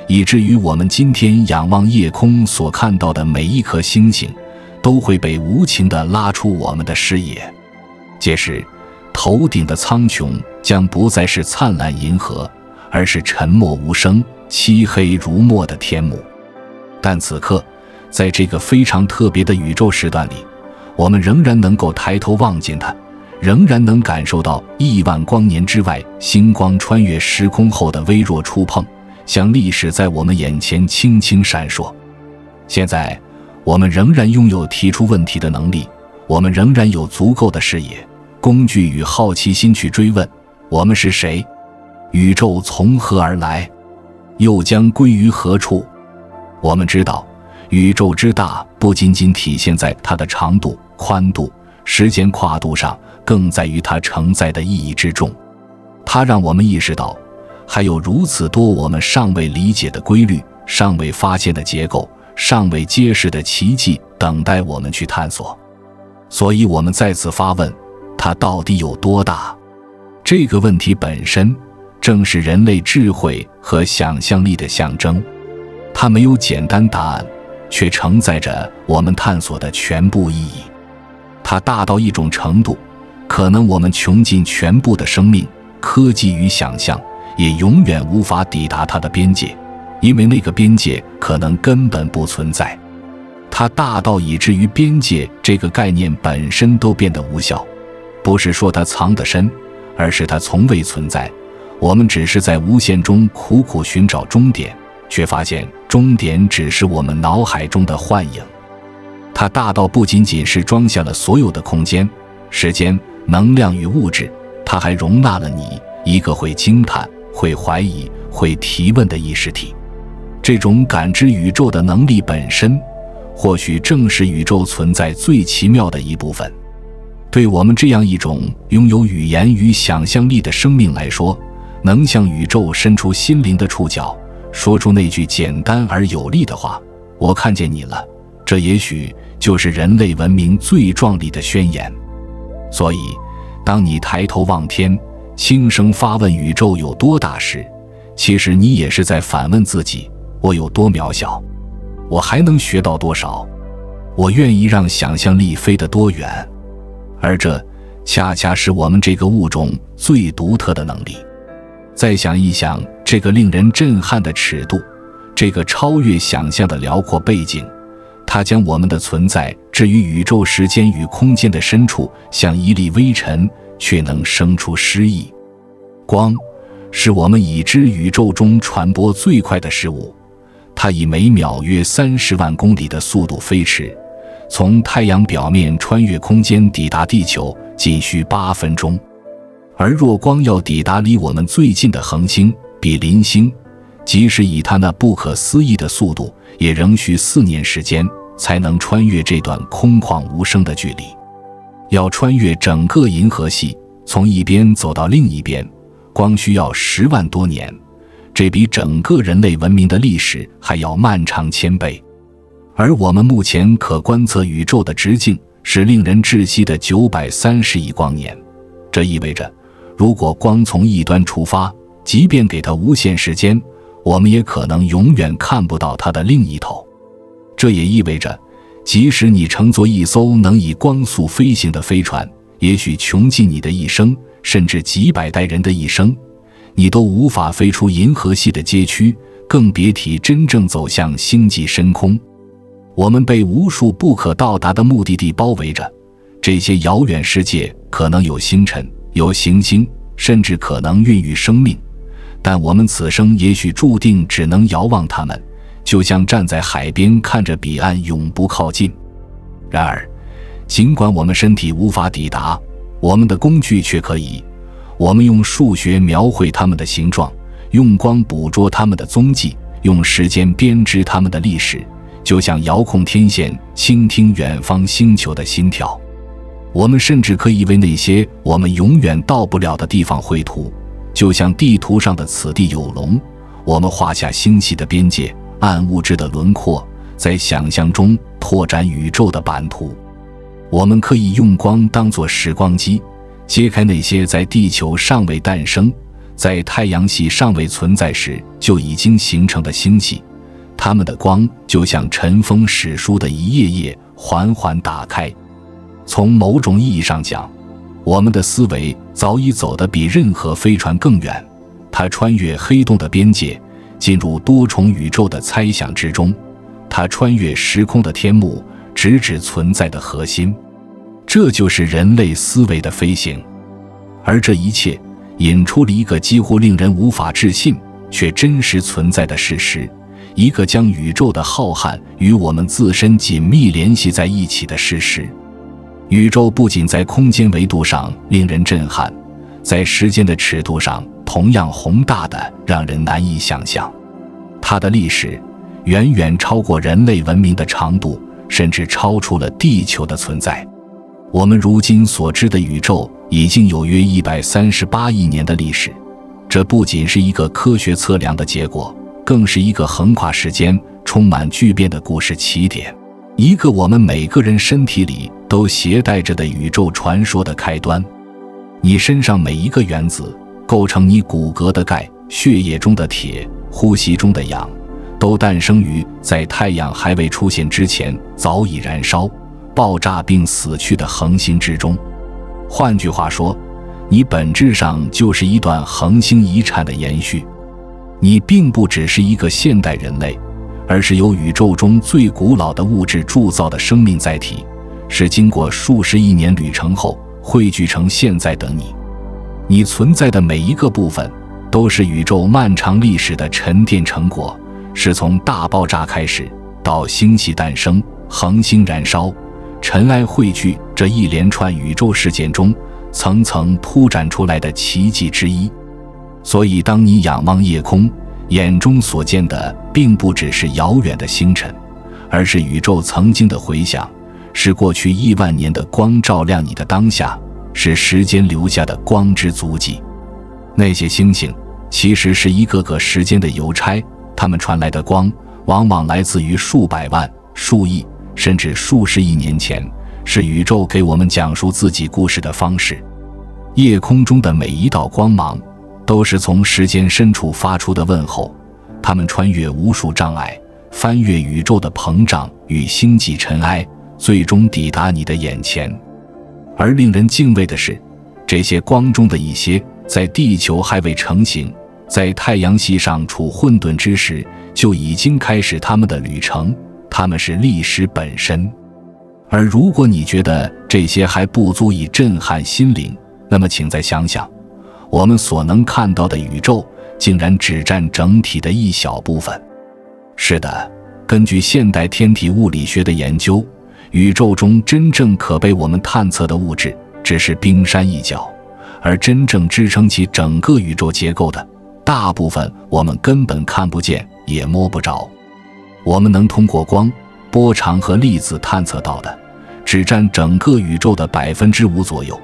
以至于我们今天仰望夜空所看到的每一颗星星，都会被无情地拉出我们的视野。届时，头顶的苍穹将不再是灿烂银河，而是沉默无声、漆黑如墨的天幕。但此刻，在这个非常特别的宇宙时段里，我们仍然能够抬头望见它，仍然能感受到亿万光年之外星光穿越时空后的微弱触碰，像历史在我们眼前轻轻闪烁。现在，我们仍然拥有提出问题的能力，我们仍然有足够的视野、工具与好奇心去追问：我们是谁？宇宙从何而来？又将归于何处？我们知道，宇宙之大不仅仅体现在它的长度、宽度、时间跨度上，更在于它承载的意义之重。它让我们意识到，还有如此多我们尚未理解的规律、尚未发现的结构、尚未揭示的奇迹等待我们去探索。所以我们再次发问：它到底有多大？这个问题本身正是人类智慧和想象力的象征。它没有简单答案，却承载着我们探索的全部意义。它大到一种程度，可能我们穷尽全部的生命、科技与想象，也永远无法抵达它的边界，因为那个边界可能根本不存在。它大到以至于边界这个概念本身都变得无效。不是说它藏得深，而是它从未存在。我们只是在无限中苦苦寻找终点，却发现终点只是我们脑海中的幻影。它大到不仅仅是装下了所有的空间、时间、能量与物质，它还容纳了你，一个会惊叹、会怀疑、会提问的意识体。这种感知宇宙的能力本身，或许正是宇宙存在最奇妙的一部分。对我们这样一种拥有语言与想象力的生命来说，能向宇宙伸出心灵的触角，说出那句简单而有力的话：我看见你了。这也许就是人类文明最壮丽的宣言。所以当你抬头望天，轻声发问宇宙有多大时，其实你也是在反问自己：我有多渺小？我还能学到多少？我愿意让想象力飞得多远？而这恰恰是我们这个物种最独特的能力。再想一想这个令人震撼的尺度，这个超越想象的辽阔背景，它将我们的存在置于宇宙时间与空间的深处，像一粒微尘，却能生出诗意。光是我们已知宇宙中传播最快的事物，它以每秒约30万公里的速度飞驰，从太阳表面穿越空间抵达地球，仅需8分钟。而若光要抵达离我们最近的恒星比邻星，即使以它那不可思议的速度，也仍需4年时间才能穿越这段空旷无声的距离。要穿越整个银河系，从一边走到另一边，光需要10万多年，这比整个人类文明的历史还要漫长1000倍。而我们目前可观测宇宙的直径是令人窒息的930亿光年，这意味着如果光从一端出发，即便给它无限时间，我们也可能永远看不到它的另一头。这也意味着，即使你乘坐一艘能以光速飞行的飞船，也许穷尽你的一生，甚至几百代人的一生，你都无法飞出银河系的街区，更别提真正走向星际深空。我们被无数不可到达的目的地包围着，这些遥远世界可能有星辰，有行星，甚至可能孕育生命，但我们此生也许注定只能遥望它们，就像站在海边看着彼岸永不靠近。然而，尽管我们身体无法抵达，我们的工具却可以。我们用数学描绘它们的形状，用光捕捉它们的踪迹，用时间编织它们的历史，就像遥控天线倾听远方星球的心跳。我们甚至可以为那些我们永远到不了的地方绘图，就像地图上的此地有龙，我们画下星系的边界，按物质的轮廓，在想象中拓展宇宙的版图。我们可以用光当作时光机，揭开那些在地球尚未诞生，在太阳系尚未存在时就已经形成的星系，它们的光就像尘封史书的一页页缓缓打开。从某种意义上讲，我们的思维早已走得比任何飞船更远，它穿越黑洞的边界，进入多重宇宙的猜想之中，它穿越时空的天幕，直指存在的核心。这就是人类思维的飞行。而这一切引出了一个几乎令人无法置信却真实存在的事实，一个将宇宙的浩瀚与我们自身紧密联系在一起的事实。宇宙不仅在空间维度上令人震撼，在时间的尺度上同样宏大的让人难以想象。它的历史远远超过人类文明的长度，甚至超出了地球的存在。我们如今所知的宇宙已经有约138亿年的历史，这不仅是一个科学测量的结果，更是一个横跨时间、充满巨变的故事起点，一个我们每个人身体里都携带着的宇宙传说的开端。你身上每一个原子，构成你骨骼的钙、血液中的铁、呼吸中的氧，都诞生于在太阳还未出现之前早已燃烧、爆炸并死去的恒星之中。换句话说，你本质上就是一段恒星遗产的延续。你并不只是一个现代人类，而是由宇宙中最古老的物质铸造的生命载体，是经过数十亿年旅程后汇聚成现在的你。你存在的每一个部分都是宇宙漫长历史的沉淀成果，是从大爆炸开始到星系诞生、恒星燃烧、尘埃汇聚这一连串宇宙事件中层层铺展出来的奇迹之一。所以当你仰望夜空，眼中所见的并不只是遥远的星辰，而是宇宙曾经的回响，是过去亿万年的光照亮你的当下，是时间留下的光之足迹。那些星星其实是一个个时间的邮差，它们传来的光往往来自于数百万、数亿甚至数十亿年前，是宇宙给我们讲述自己故事的方式。夜空中的每一道光芒都是从时间深处发出的问候，它们穿越无数障碍，翻越宇宙的膨胀与星际尘埃，最终抵达你的眼前。而令人敬畏的是，这些光中的一些在地球还未成型，在太阳系上处混沌之时，就已经开始他们的旅程，他们是历史本身。而如果你觉得这些还不足以震撼心灵，那么请再想想，我们所能看到的宇宙竟然只占整体的一小部分。是的，根据现代天体物理学的研究，宇宙中真正可被我们探测的物质只是冰山一角，而真正支撑起整个宇宙结构的大部分我们根本看不见也摸不着。我们能通过光、波长和粒子探测到的只占整个宇宙的 5% 左右。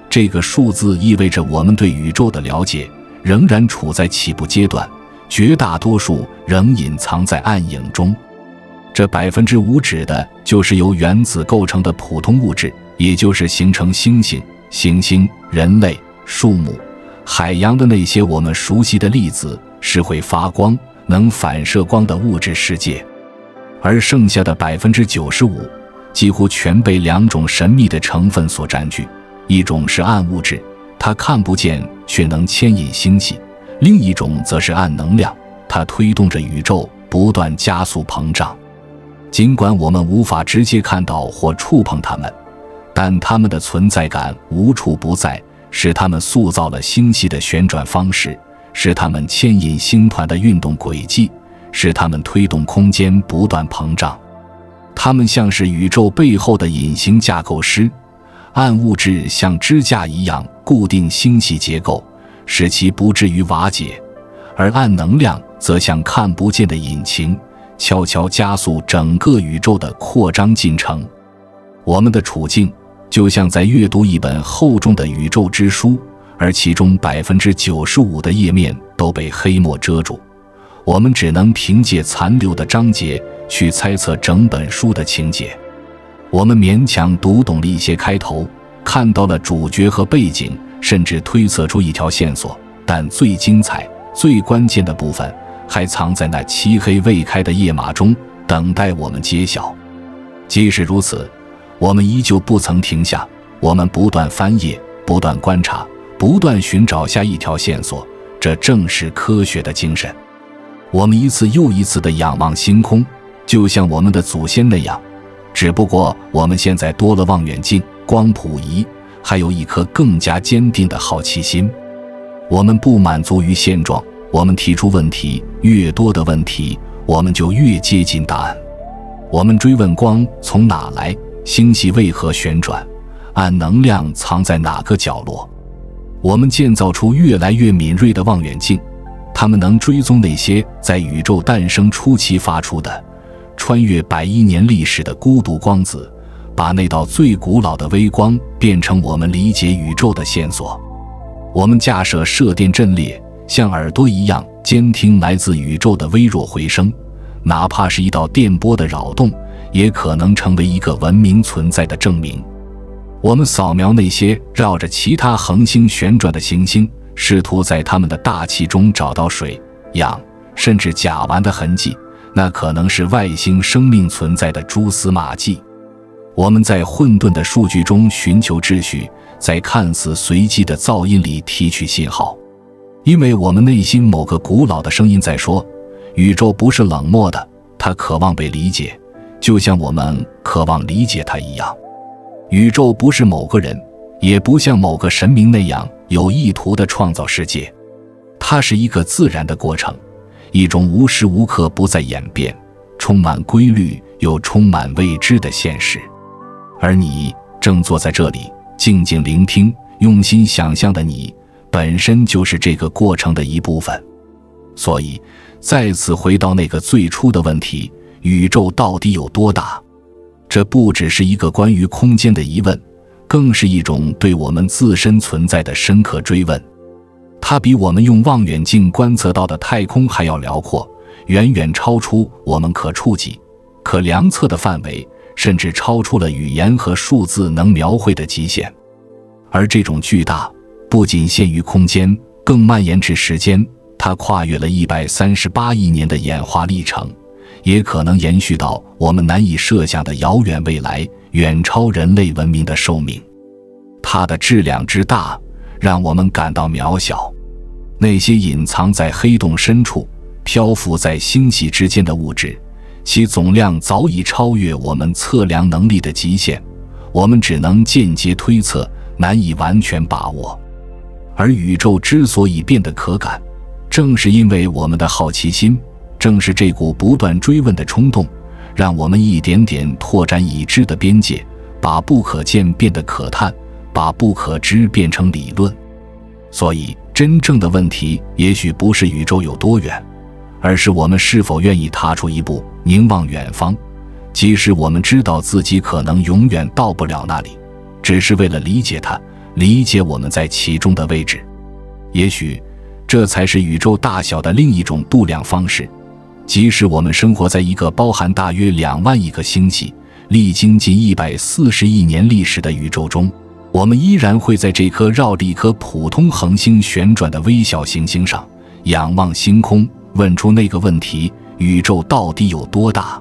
这个数字意味着我们对宇宙的了解仍然处在起步阶段，绝大多数仍隐藏在暗影中。这 5% 指的就是由原子构成的普通物质，也就是形成星星、行星、人类、树木、海洋的那些我们熟悉的粒子，是会发光、能反射光的物质世界。而剩下的 95%几乎全被两种神秘的成分所占据，一种是暗物质，它看不见却能牵引星系；另一种则是暗能量，它推动着宇宙不断加速膨胀。尽管我们无法直接看到或触碰它们，但它们的存在感无处不在，使它们塑造了星系的旋转方式，使它们牵引星团的运动轨迹，使它们推动空间不断膨胀。它们像是宇宙背后的隐形架构师，暗物质像支架一样固定星系结构，使其不至于瓦解，而暗能量则像看不见的引擎，悄悄加速整个宇宙的扩张进程。我们的处境就像在阅读一本厚重的宇宙之书，而其中 95% 的页面都被黑墨遮住，我们只能凭借残留的章节去猜测整本书的情节。我们勉强读懂了一些开头，看到了主角和背景，甚至推测出一条线索，但最精彩、最关键的部分还藏在那漆黑未开的页码中，等待我们揭晓。即使如此，我们依旧不曾停下，我们不断翻页，不断观察，不断寻找下一条线索，这正是科学的精神。我们一次又一次地仰望星空，就像我们的祖先那样，只不过我们现在多了望远镜、光谱仪，还有一颗更加坚定的好奇心。我们不满足于现状，我们提出问题，越多的问题，我们就越接近答案。我们追问光从哪来，星系为何旋转，暗能量藏在哪个角落。我们建造出越来越敏锐的望远镜，它们能追踪那些在宇宙诞生初期发出的穿越100亿年历史的孤独光子，把那道最古老的微光变成我们理解宇宙的线索。我们架设射电阵列，像耳朵一样监听来自宇宙的微弱回声，哪怕是一道电波的扰动，也可能成为一个文明存在的证明。我们扫描那些绕着其他恒星旋转的行星，试图在它们的大气中找到水、氧甚至甲烷的痕迹，那可能是外星生命存在的蛛丝马迹。我们在混沌的数据中寻求秩序，在看似随机的噪音里提取信号，因为我们内心某个古老的声音在说，宇宙不是冷漠的，它渴望被理解，就像我们渴望理解它一样。宇宙不是某个人，也不像某个神明那样有意图地创造世界，它是一个自然的过程，一种无时无刻不在演变、充满规律又充满未知的现实。而你正坐在这里，静静聆听、用心想象的你，本身就是这个过程的一部分。所以，再次回到那个最初的问题，宇宙到底有多大？这不只是一个关于空间的疑问，更是一种对我们自身存在的深刻追问。它比我们用望远镜观测到的太空还要辽阔，远远超出我们可触及、可量测的范围，甚至超出了语言和数字能描绘的极限。而这种巨大不仅限于空间，更蔓延至时间，它跨越了138亿年的演化历程，也可能延续到我们难以设想的遥远未来，远超人类文明的寿命。它的质量之大，让我们感到渺小。那些隐藏在黑洞深处、漂浮在星系之间的物质，其总量早已超越我们测量能力的极限，我们只能间接推测，难以完全把握。而宇宙之所以变得可感，正是因为我们的好奇心，正是这股不断追问的冲动，让我们一点点拓展已知的边界，把不可见变得可探，把不可知变成理论。所以真正的问题也许不是宇宙有多远，而是我们是否愿意踏出一步，凝望远方，即使我们知道自己可能永远到不了那里，只是为了理解它，理解我们在其中的位置。也许这才是宇宙大小的另一种度量方式。即使我们生活在一个包含大约2万亿个星系、历经近140亿年历史的宇宙中，我们依然会在这颗绕着一颗普通恒星旋转的微小行星上，仰望星空，问出那个问题：宇宙到底有多大？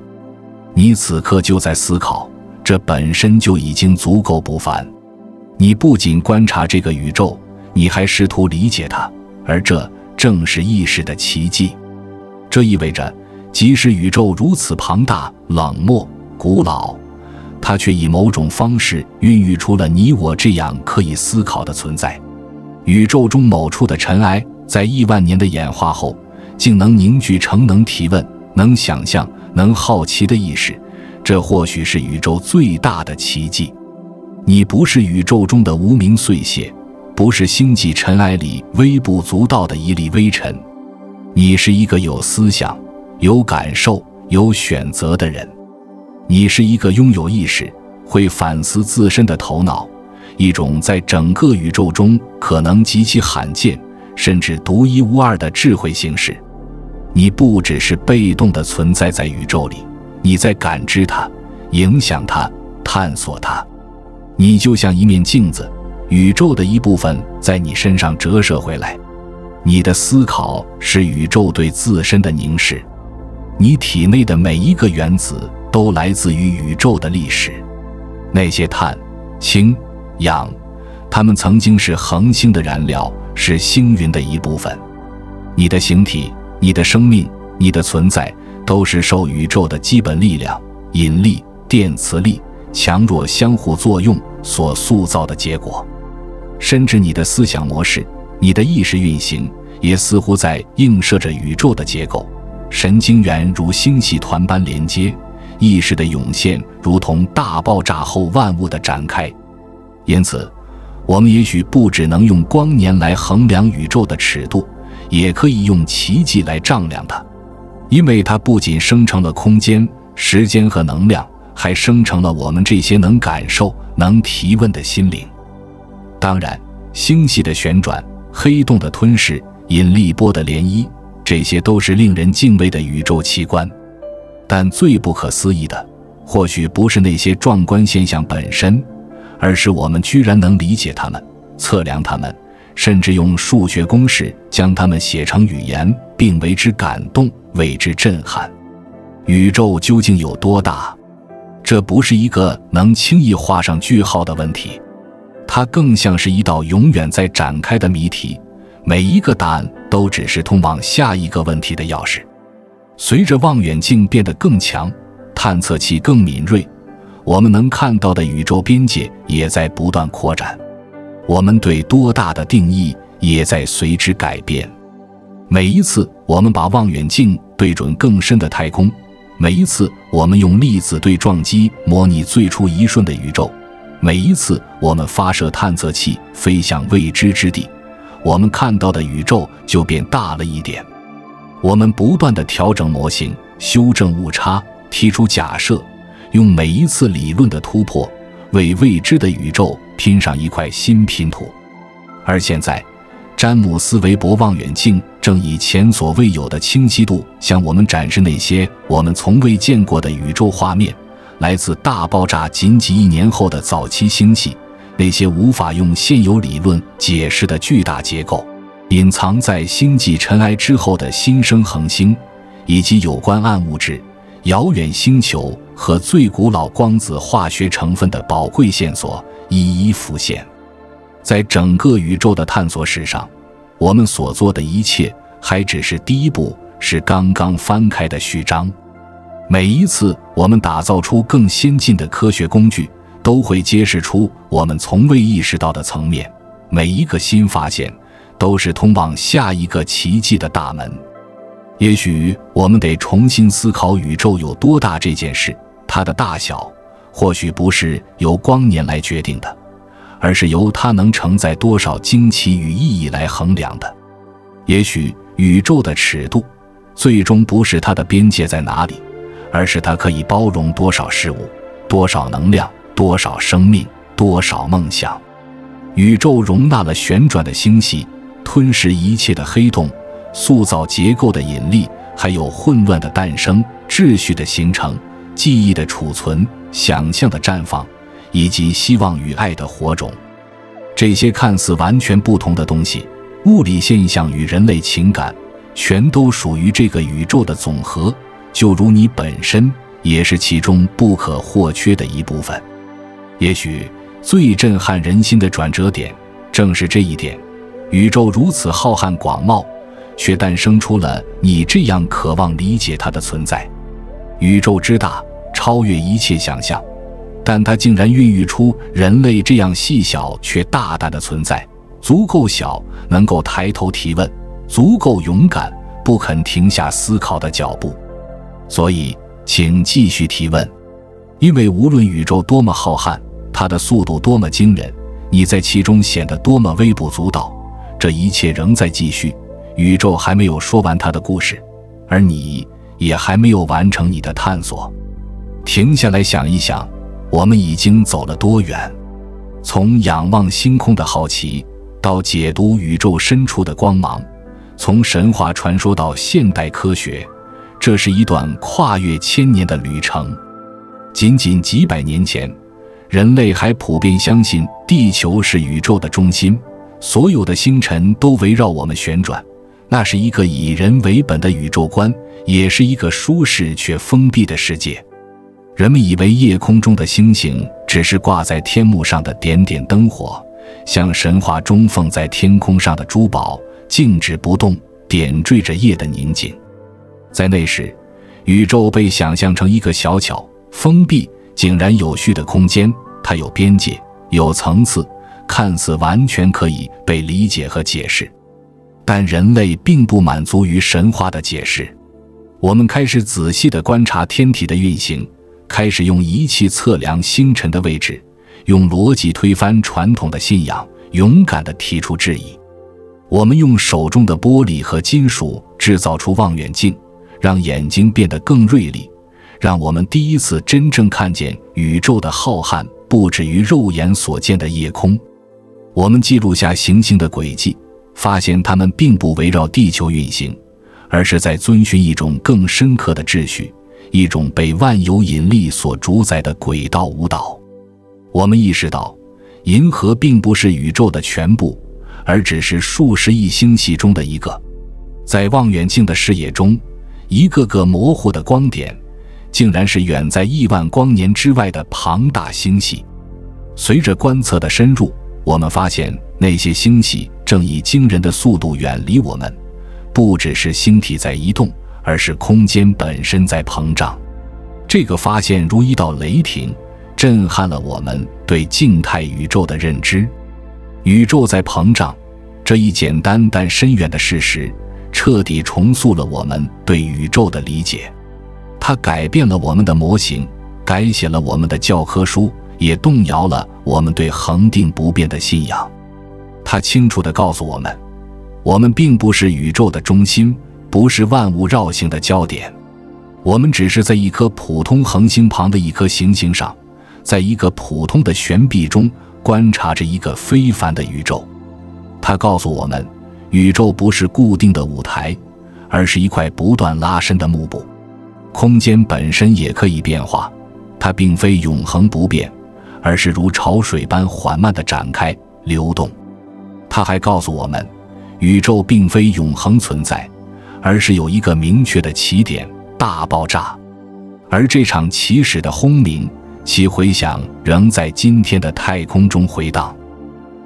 你此刻就在思考，这本身就已经足够不凡。你不仅观察这个宇宙，你还试图理解它，而这正是意识的奇迹。这意味着，即使宇宙如此庞大、冷漠、古老，它却以某种方式孕育出了你我这样可以思考的存在。宇宙中某处的尘埃，在亿万年的演化后，竟能凝聚成能提问、能想象、能好奇的意识，这或许是宇宙最大的奇迹。你不是宇宙中的无名碎屑，不是星际尘埃里微不足道的一粒微尘，你是一个有思想、有感受、有选择的人。你是一个拥有意识、会反思自身的头脑，一种在整个宇宙中可能极其罕见，甚至独一无二的智慧形式。你不只是被动地存在在宇宙里，你在感知它、影响它、探索它。你就像一面镜子，宇宙的一部分在你身上折射回来。你的思考是宇宙对自身的凝视。你体内的每一个原子都来自于宇宙的历史。那些碳、氢、氧，它们曾经是恒星的燃料，是星云的一部分。你的形体、你的生命、你的存在，都是受宇宙的基本力量、引力、电磁力、强弱相互作用所塑造的结果。甚至你的思想模式、你的意识运行，也似乎在映射着宇宙的结构。神经元如星系团般连接，意识的涌现如同大爆炸后万物的展开。因此，我们也许不只能用光年来衡量宇宙的尺度，也可以用奇迹来丈量它。因为它不仅生成了空间、时间和能量，还生成了我们这些能感受、能提问的心灵。当然，星系的旋转、黑洞的吞噬、引力波的涟漪，这些都是令人敬畏的宇宙奇观。但最不可思议的，或许不是那些壮观现象本身，而是我们居然能理解它们、测量它们，甚至用数学公式将它们写成语言，并为之感动，为之震撼。宇宙究竟有多大？这不是一个能轻易画上句号的问题，它更像是一道永远在展开的谜题，每一个答案都只是通往下一个问题的钥匙。随着望远镜变得更强，探测器更敏锐，我们能看到的宇宙边界也在不断扩展，我们对多大的定义也在随之改变。每一次我们把望远镜对准更深的太空，每一次我们用粒子对撞机模拟最初一瞬的宇宙，每一次我们发射探测器飞向未知之地，我们看到的宇宙就变大了一点。我们不断地调整模型，修正误差，提出假设，用每一次理论的突破，为未知的宇宙拼上一块新拼图。而现在，詹姆斯韦伯望远镜正以前所未有的清晰度向我们展示那些我们从未见过的宇宙画面，来自大爆炸仅几亿年后的早期星系，那些无法用现有理论解释的巨大结构，隐藏在星际尘埃之后的新生恒星，以及有关暗物质、遥远星球和最古老光子化学成分的宝贵线索一一浮现。在整个宇宙的探索史上，我们所做的一切还只是第一步，是刚刚翻开的序章。每一次我们打造出更先进的科学工具，都会揭示出我们从未意识到的层面，每一个新发现都是通往下一个奇迹的大门。也许我们得重新思考宇宙有多大这件事，它的大小或许不是由光年来决定的，而是由它能承载多少惊奇与意义来衡量的。也许宇宙的尺度最终不是它的边界在哪里，而是它可以包容多少事物，多少能量，多少生命，多少梦想。宇宙容纳了旋转的星系，吞噬一切的黑洞，塑造结构的引力，还有混乱的诞生、秩序的形成、记忆的储存、想象的绽放，以及希望与爱的火种。这些看似完全不同的东西，物理现象与人类情感，全都属于这个宇宙的总和，就如你本身也是其中不可或缺的一部分。也许最震撼人心的转折点正是这一点，宇宙如此浩瀚广袤，却诞生出了你这样渴望理解它的存在。宇宙之大，超越一切想象，但它竟然孕育出人类这样细小却大胆的存在，足够小能够抬头提问，足够勇敢不肯停下思考的脚步。所以请继续提问，因为无论宇宙多么浩瀚，它的速度多么惊人，你在其中显得多么微不足道，这一切仍在继续。宇宙还没有说完它的故事，而你也还没有完成你的探索。停下来想一想，我们已经走了多远？从仰望星空的好奇，到解读宇宙深处的光芒，从神话传说到现代科学，这是一段跨越千年的旅程。仅仅几百年前，人类还普遍相信地球是宇宙的中心，所有的星辰都围绕我们旋转，那是一个以人为本的宇宙观，也是一个舒适却封闭的世界。人们以为夜空中的星星只是挂在天幕上的点点灯火，像神话中放在天空上的珠宝，静止不动，点缀着夜的宁静。在那时，宇宙被想象成一个小巧、封闭、井然有序的空间，它有边界，有层次，看似完全可以被理解和解释。但人类并不满足于神话的解释，我们开始仔细地观察天体的运行，开始用仪器测量星辰的位置，用逻辑推翻传统的信仰，勇敢地提出质疑。我们用手中的玻璃和金属制造出望远镜，让眼睛变得更锐利，让我们第一次真正看见宇宙的浩瀚不止于肉眼所见的夜空。我们记录下行星的轨迹，发现它们并不围绕地球运行，而是在遵循一种更深刻的秩序，一种被万有引力所主宰的轨道舞蹈。我们意识到，银河并不是宇宙的全部，而只是数十亿星系中的一个。在望远镜的视野中，一个个模糊的光点，竟然是远在亿万光年之外的庞大星系。随着观测的深入，我们发现那些星系正以惊人的速度远离我们，不只是星体在移动，而是空间本身在膨胀。这个发现如一道雷霆，震撼了我们对静态宇宙的认知。宇宙在膨胀，这一简单但深远的事实，彻底重塑了我们对宇宙的理解。它改变了我们的模型，改写了我们的教科书，也动摇了我们对恒定不变的信仰。它清楚地告诉我们，我们并不是宇宙的中心，不是万物绕行的焦点，我们只是在一颗普通恒星旁的一颗行星上，在一个普通的悬臂中观察着一个非凡的宇宙。它告诉我们，宇宙不是固定的舞台，而是一块不断拉伸的幕布。空间本身也可以变化，它并非永恒不变，而是如潮水般缓慢地展开、流动。它还告诉我们，宇宙并非永恒存在，而是有一个明确的起点——大爆炸。而这场起始的轰鸣，其回响仍在今天的太空中回荡。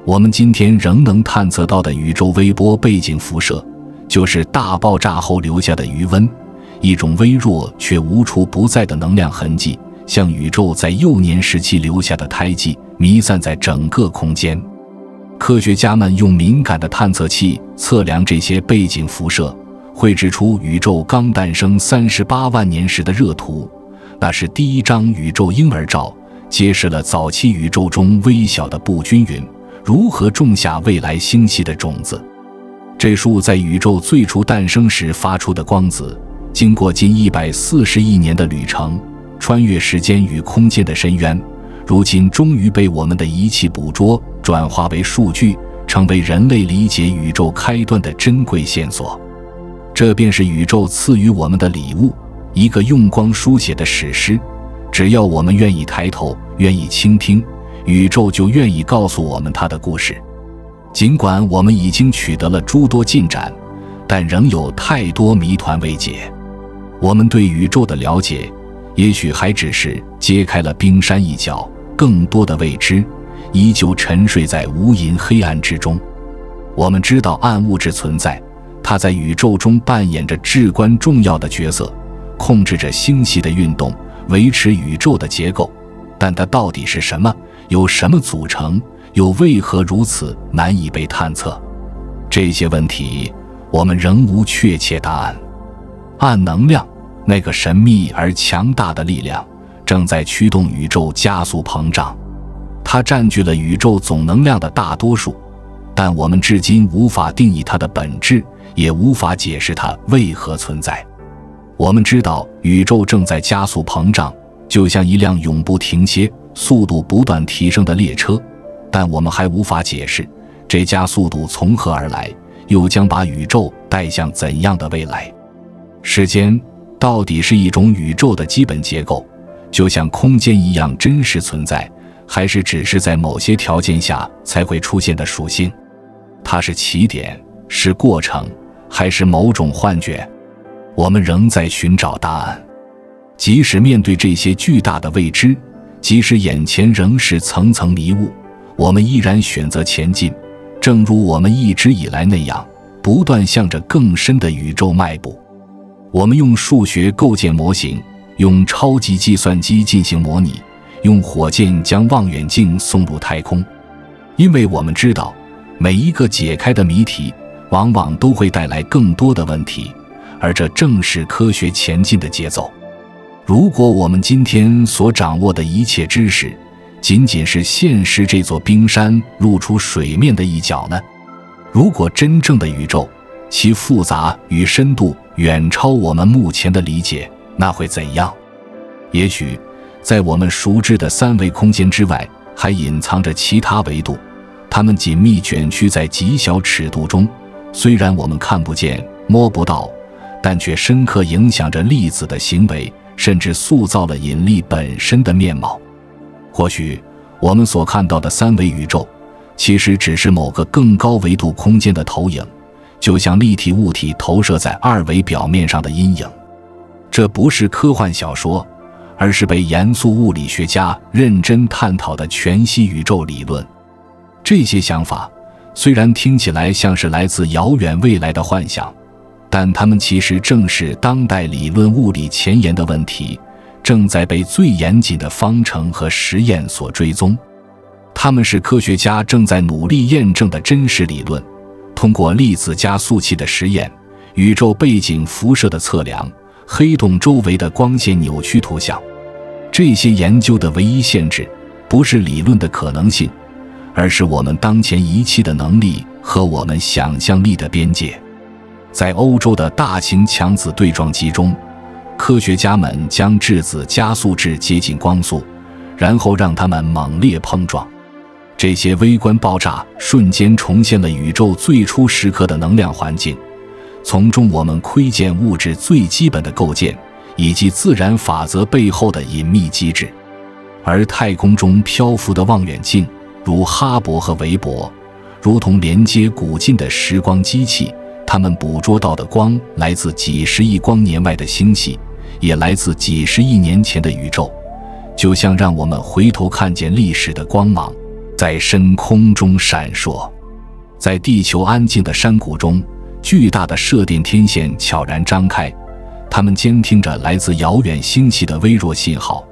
我们今天仍能探测到的宇宙微波背景辐射，就是大爆炸后留下的余温，一种微弱却无处不在的能量痕迹，像宇宙在幼年时期留下的胎记，弥散在整个空间。科学家们用敏感的探测器测量这些背景辐射，绘制出宇宙刚诞生38万年时的热图，那是第一张宇宙婴儿照，揭示了早期宇宙中微小的不均匀如何种下未来星系的种子。这束在宇宙最初诞生时发出的光子，经过近140亿年的旅程，穿越时间与空间的深渊，如今终于被我们的仪器捕捉，转化为数据，成为人类理解宇宙开端的珍贵线索。这便是宇宙赐予我们的礼物，一个用光书写的史诗。只要我们愿意抬头，愿意倾听，宇宙就愿意告诉我们它的故事。尽管我们已经取得了诸多进展，但仍有太多谜团未解。我们对宇宙的了解，也许还只是揭开了冰山一角，更多的未知依旧沉睡在无垠黑暗之中。我们知道暗物质存在，它在宇宙中扮演着至关重要的角色，控制着星系的运动，维持宇宙的结构。但它到底是什么？由什么组成？又为何如此难以被探测？这些问题我们仍无确切答案。暗能量，那个神秘而强大的力量，正在驱动宇宙加速膨胀。它占据了宇宙总能量的大多数，但我们至今无法定义它的本质，也无法解释它为何存在。我们知道宇宙正在加速膨胀，就像一辆永不停歇、速度不断提升的列车，但我们还无法解释这加速度从何而来，又将把宇宙带向怎样的未来。时间到底是一种宇宙的基本结构，就像空间一样真实存在，还是只是在某些条件下才会出现的属性？它是起点，是过程，还是某种幻觉？我们仍在寻找答案。即使面对这些巨大的未知，即使眼前仍是层层迷雾，我们依然选择前进，正如我们一直以来那样，不断向着更深的宇宙迈步。我们用数学构建模型，用超级计算机进行模拟，用火箭将望远镜送入太空。因为我们知道，每一个解开的谜题往往都会带来更多的问题，而这正是科学前进的节奏。如果我们今天所掌握的一切知识仅仅是现实这座冰山露出水面的一角呢？如果真正的宇宙其复杂与深度远超我们目前的理解，那会怎样？也许在我们熟知的三维空间之外，还隐藏着其他维度，它们紧密卷曲在极小尺度中，虽然我们看不见摸不到，但却深刻影响着粒子的行为，甚至塑造了引力本身的面貌。或许我们所看到的三维宇宙其实只是某个更高维度空间的投影，就像立体物体投射在二维表面上的阴影。这不是科幻小说，而是被严肃物理学家认真探讨的全息宇宙理论。这些想法虽然听起来像是来自遥远未来的幻想，但它们其实正是当代理论物理前沿的问题，正在被最严谨的方程和实验所追踪。它们是科学家正在努力验证的真实理论，通过粒子加速器的实验、宇宙背景辐射的测量、黑洞周围的光线扭曲图像。这些研究的唯一限制不是理论的可能性，而是我们当前仪器的能力和我们想象力的边界。在欧洲的大型强子对撞机中，科学家们将质子加速至接近光速，然后让它们猛烈碰撞。这些微观爆炸瞬间重现了宇宙最初时刻的能量环境，从中我们窥见物质最基本的构建，以及自然法则背后的隐秘机制。而太空中漂浮的望远镜，如哈勃和韦伯，如同连接古今的时光机器，它们捕捉到的光来自几十亿光年外的星系，也来自几十亿年前的宇宙，就像让我们回头看见历史的光芒在深空中闪烁。在地球安静的山谷中，巨大的射电天线悄然张开，它们监听着来自遥远星系的微弱信号，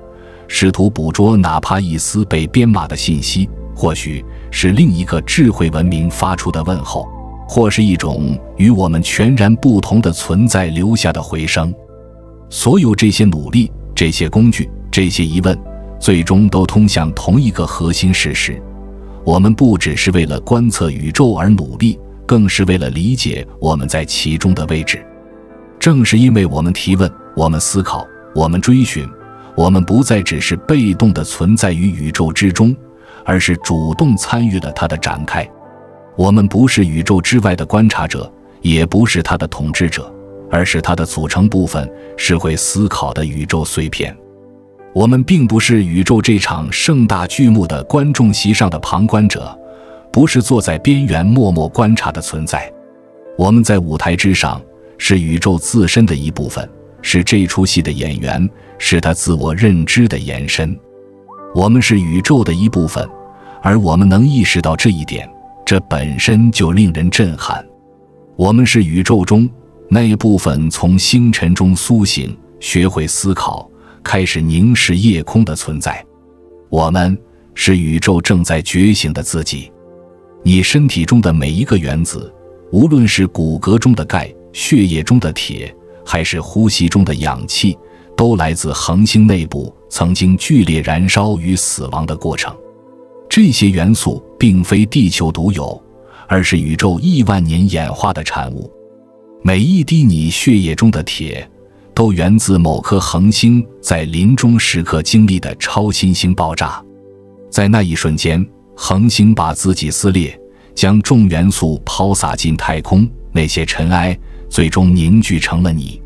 试图捕捉哪怕一丝被编码的信息，或许是另一个智慧文明发出的问候，或是一种与我们全然不同的存在留下的回声。所有这些努力，这些工具，这些疑问，最终都通向同一个核心事实：我们不只是为了观测宇宙而努力，更是为了理解我们在其中的位置。正是因为我们提问，我们思考，我们追寻，我们不再只是被动地存在于宇宙之中，而是主动参与了它的展开。我们不是宇宙之外的观察者，也不是它的统治者，而是它的组成部分，是会思考的宇宙碎片。我们并不是宇宙这场盛大剧目的观众席上的旁观者，不是坐在边缘默默观察的存在。我们在舞台之上，是宇宙自身的一部分，是这出戏的演员，是它自我认知的延伸。我们是宇宙的一部分，而我们能意识到这一点，这本身就令人震撼。我们是宇宙中那一部分从星辰中苏醒，学会思考，开始凝视夜空的存在。我们是宇宙正在觉醒的自己。你身体中的每一个原子，无论是骨骼中的钙、血液中的铁，还是呼吸中的氧气，都来自恒星内部曾经剧烈燃烧与死亡的过程。这些元素并非地球独有，而是宇宙亿万年演化的产物。每一滴你血液中的铁，都源自某颗恒星在临终时刻经历的超新星爆炸。在那一瞬间，恒星把自己撕裂，将重元素抛洒进太空，那些尘埃最终凝聚成了你。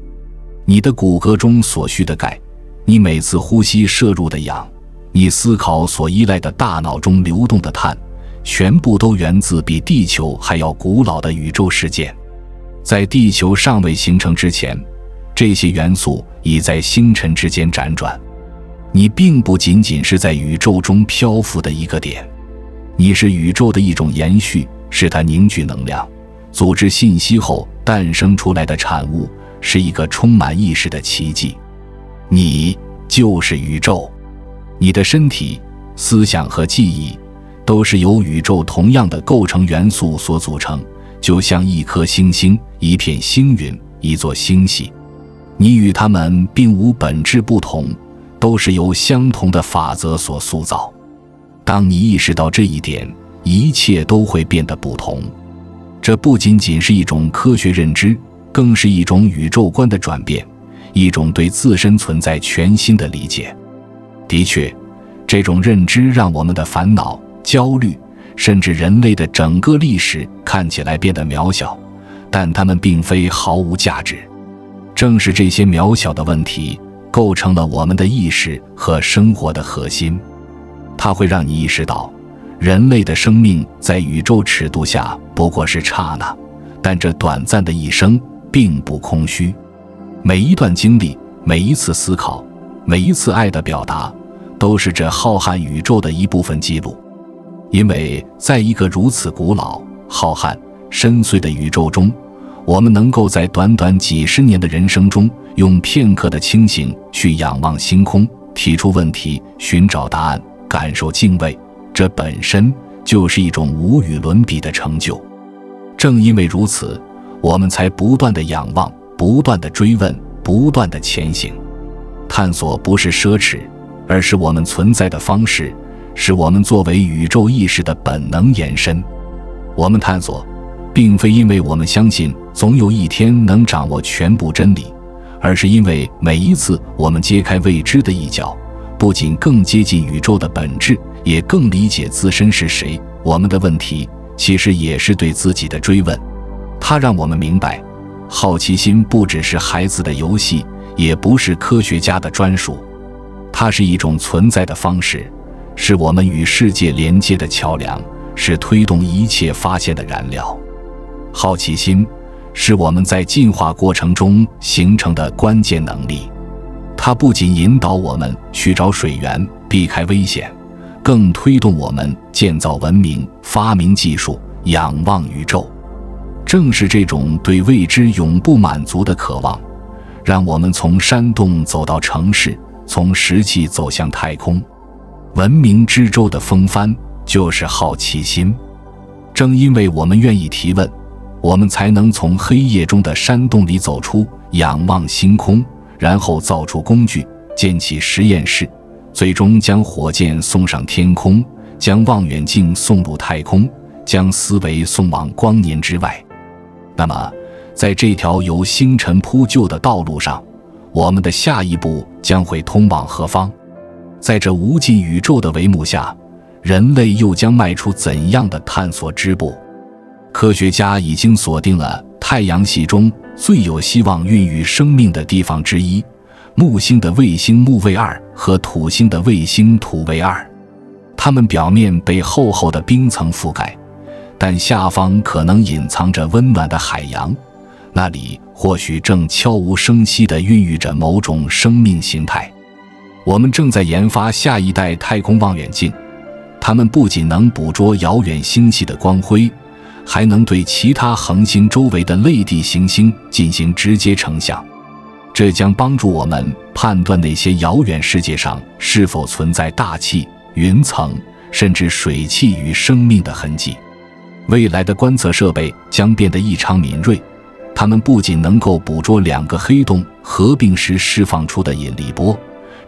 你的骨骼中所需的钙，你每次呼吸摄入的氧，你思考所依赖的大脑中流动的碳，全部都源自比地球还要古老的宇宙事件。在地球尚未形成之前，这些元素已在星辰之间辗转。你并不仅仅是在宇宙中漂浮的一个点，你是宇宙的一种延续，是它凝聚能量、组织信息后诞生出来的产物，是一个充满意识的奇迹。你就是宇宙。你的身体、思想和记忆都是由宇宙同样的构成元素所组成，就像一颗星星、一片星云、一座星系。你与它们并无本质不同，都是由相同的法则所塑造。当你意识到这一点，一切都会变得不同。这不仅仅是一种科学认知，更是一种宇宙观的转变，一种对自身存在全新的理解。的确，这种认知让我们的烦恼、焦虑，甚至人类的整个历史看起来变得渺小，但它们并非毫无价值。正是这些渺小的问题，构成了我们的意识和生活的核心。它会让你意识到，人类的生命在宇宙尺度下不过是刹那，但这短暂的一生并不空虚。每一段经历，每一次思考，每一次爱的表达，都是这浩瀚宇宙的一部分记录。因为在一个如此古老、浩瀚、深邃的宇宙中，我们能够在短短几十年的人生中，用片刻的清醒去仰望星空，提出问题，寻找答案，感受敬畏，这本身就是一种无与伦比的成就。正因为如此，我们才不断地仰望，不断地追问，不断地前行。探索不是奢侈，而是我们存在的方式，是我们作为宇宙意识的本能延伸。我们探索，并非因为我们相信总有一天能掌握全部真理，而是因为每一次我们揭开未知的一角，不仅更接近宇宙的本质，也更理解自身是谁。我们的问题其实也是对自己的追问。它让我们明白，好奇心不只是孩子的游戏，也不是科学家的专属。它是一种存在的方式，是我们与世界连接的桥梁，是推动一切发现的燃料。好奇心是我们在进化过程中形成的关键能力，它不仅引导我们去找水源，避开危险，更推动我们建造文明、发明技术、仰望宇宙。正是这种对未知永不满足的渴望，让我们从山洞走到城市，从石器走向太空。文明之舟的风帆就是好奇心。正因为我们愿意提问，我们才能从黑夜中的山洞里走出，仰望星空，然后造出工具，建起实验室，最终将火箭送上天空，将望远镜送入太空，将思维送往光年之外。那么，在这条由星辰铺就的道路上，我们的下一步将会通往何方？在这无尽宇宙的帷幕下，人类又将迈出怎样的探索之步？科学家已经锁定了太阳系中最有希望孕育生命的地方之一，木星的卫星木卫二和土星的卫星土卫二。它们表面被厚厚的冰层覆盖，但下方可能隐藏着温暖的海洋，那里或许正悄无声息地孕育着某种生命形态。我们正在研发下一代太空望远镜，它们不仅能捕捉遥远星系的光辉，还能对其他恒星周围的类地行星进行直接成像。这将帮助我们判断那些遥远世界上是否存在大气、云层，甚至水汽与生命的痕迹。未来的观测设备将变得异常敏锐，它们不仅能够捕捉两个黑洞合并时释放出的引力波，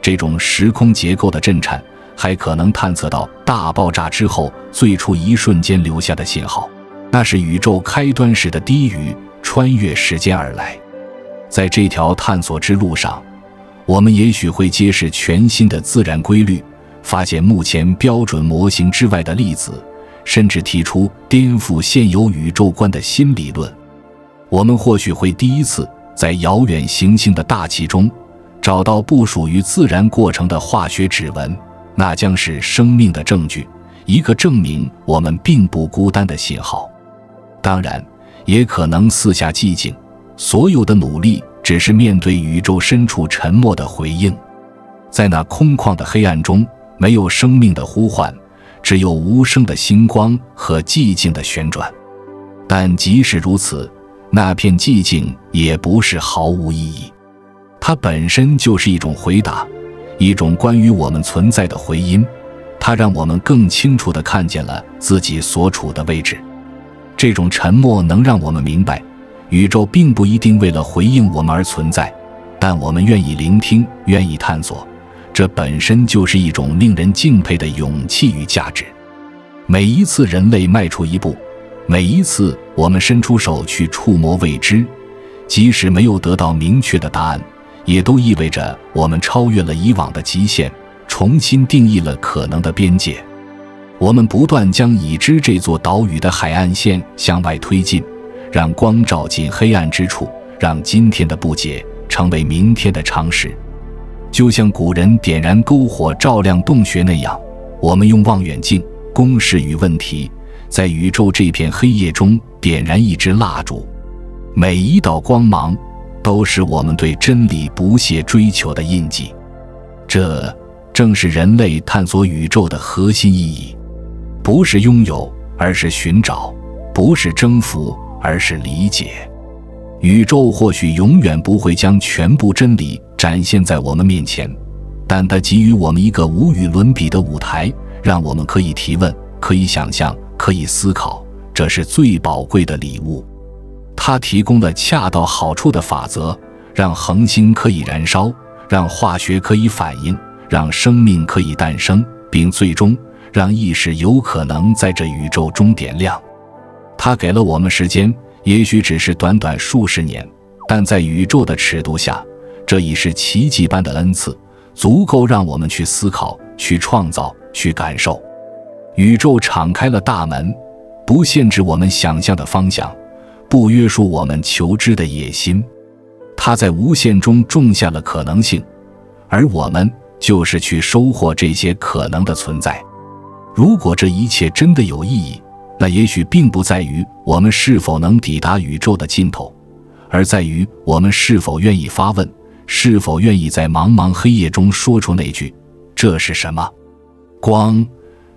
这种时空结构的震颤，还可能探测到大爆炸之后最初一瞬间留下的信号，那是宇宙开端时的低语，穿越时间而来。在这条探索之路上，我们也许会揭示全新的自然规律，发现目前标准模型之外的粒子，甚至提出颠覆现有宇宙观的新理论。我们或许会第一次在遥远行星的大气中找到不属于自然过程的化学指纹，那将是生命的证据，一个证明我们并不孤单的信号。当然，也可能四下寂静，所有的努力只是面对宇宙深处沉默的回应。在那空旷的黑暗中，没有生命的呼唤，只有无声的星光和寂静的旋转。但即使如此，那片寂静也不是毫无意义，它本身就是一种回答，一种关于我们存在的回音。它让我们更清楚地看见了自己所处的位置。这种沉默能让我们明白，宇宙并不一定为了回应我们而存在，但我们愿意聆听，愿意探索，这本身就是一种令人敬佩的勇气与价值。每一次人类迈出一步，每一次我们伸出手去触摸未知，即使没有得到明确的答案，也都意味着我们超越了以往的极限，重新定义了可能的边界。我们不断将已知这座岛屿的海岸线向外推进，让光照进黑暗之处，让今天的不解成为明天的常识。就像古人点燃篝火照亮洞穴那样，我们用望远镜、公式与问题，在宇宙这片黑夜中点燃一支蜡烛。每一道光芒都是我们对真理不懈追求的印记。这正是人类探索宇宙的核心意义，不是拥有，而是寻找；不是征服，而是理解。宇宙或许永远不会将全部真理展现在我们面前，但它给予我们一个无与伦比的舞台，让我们可以提问，可以想象，可以思考，这是最宝贵的礼物。它提供了恰到好处的法则，让恒星可以燃烧，让化学可以反应，让生命可以诞生，并最终让意识有可能在这宇宙中点亮。它给了我们时间，也许只是短短数十年，但在宇宙的尺度下，这已是奇迹般的恩赐，足够让我们去思考，去创造，去感受。宇宙敞开了大门，不限制我们想象的方向，不约束我们求知的野心。它在无限中种下了可能性，而我们就是去收获这些可能的存在。如果这一切真的有意义，那也许并不在于我们是否能抵达宇宙的尽头，而在于我们是否愿意发问，是否愿意在茫茫黑夜中说出那句“这是什么”。光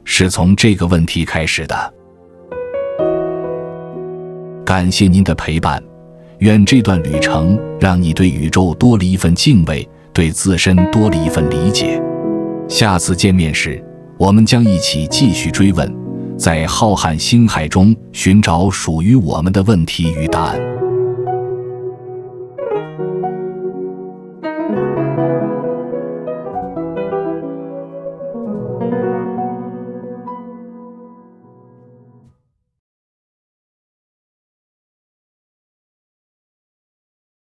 是从这个问题开始的。感谢您的陪伴，愿这段旅程让你对宇宙多了一份敬畏，对自身多了一份理解。下次见面时，我们将一起继续追问，在浩瀚星海中寻找属于我们的问题与答案。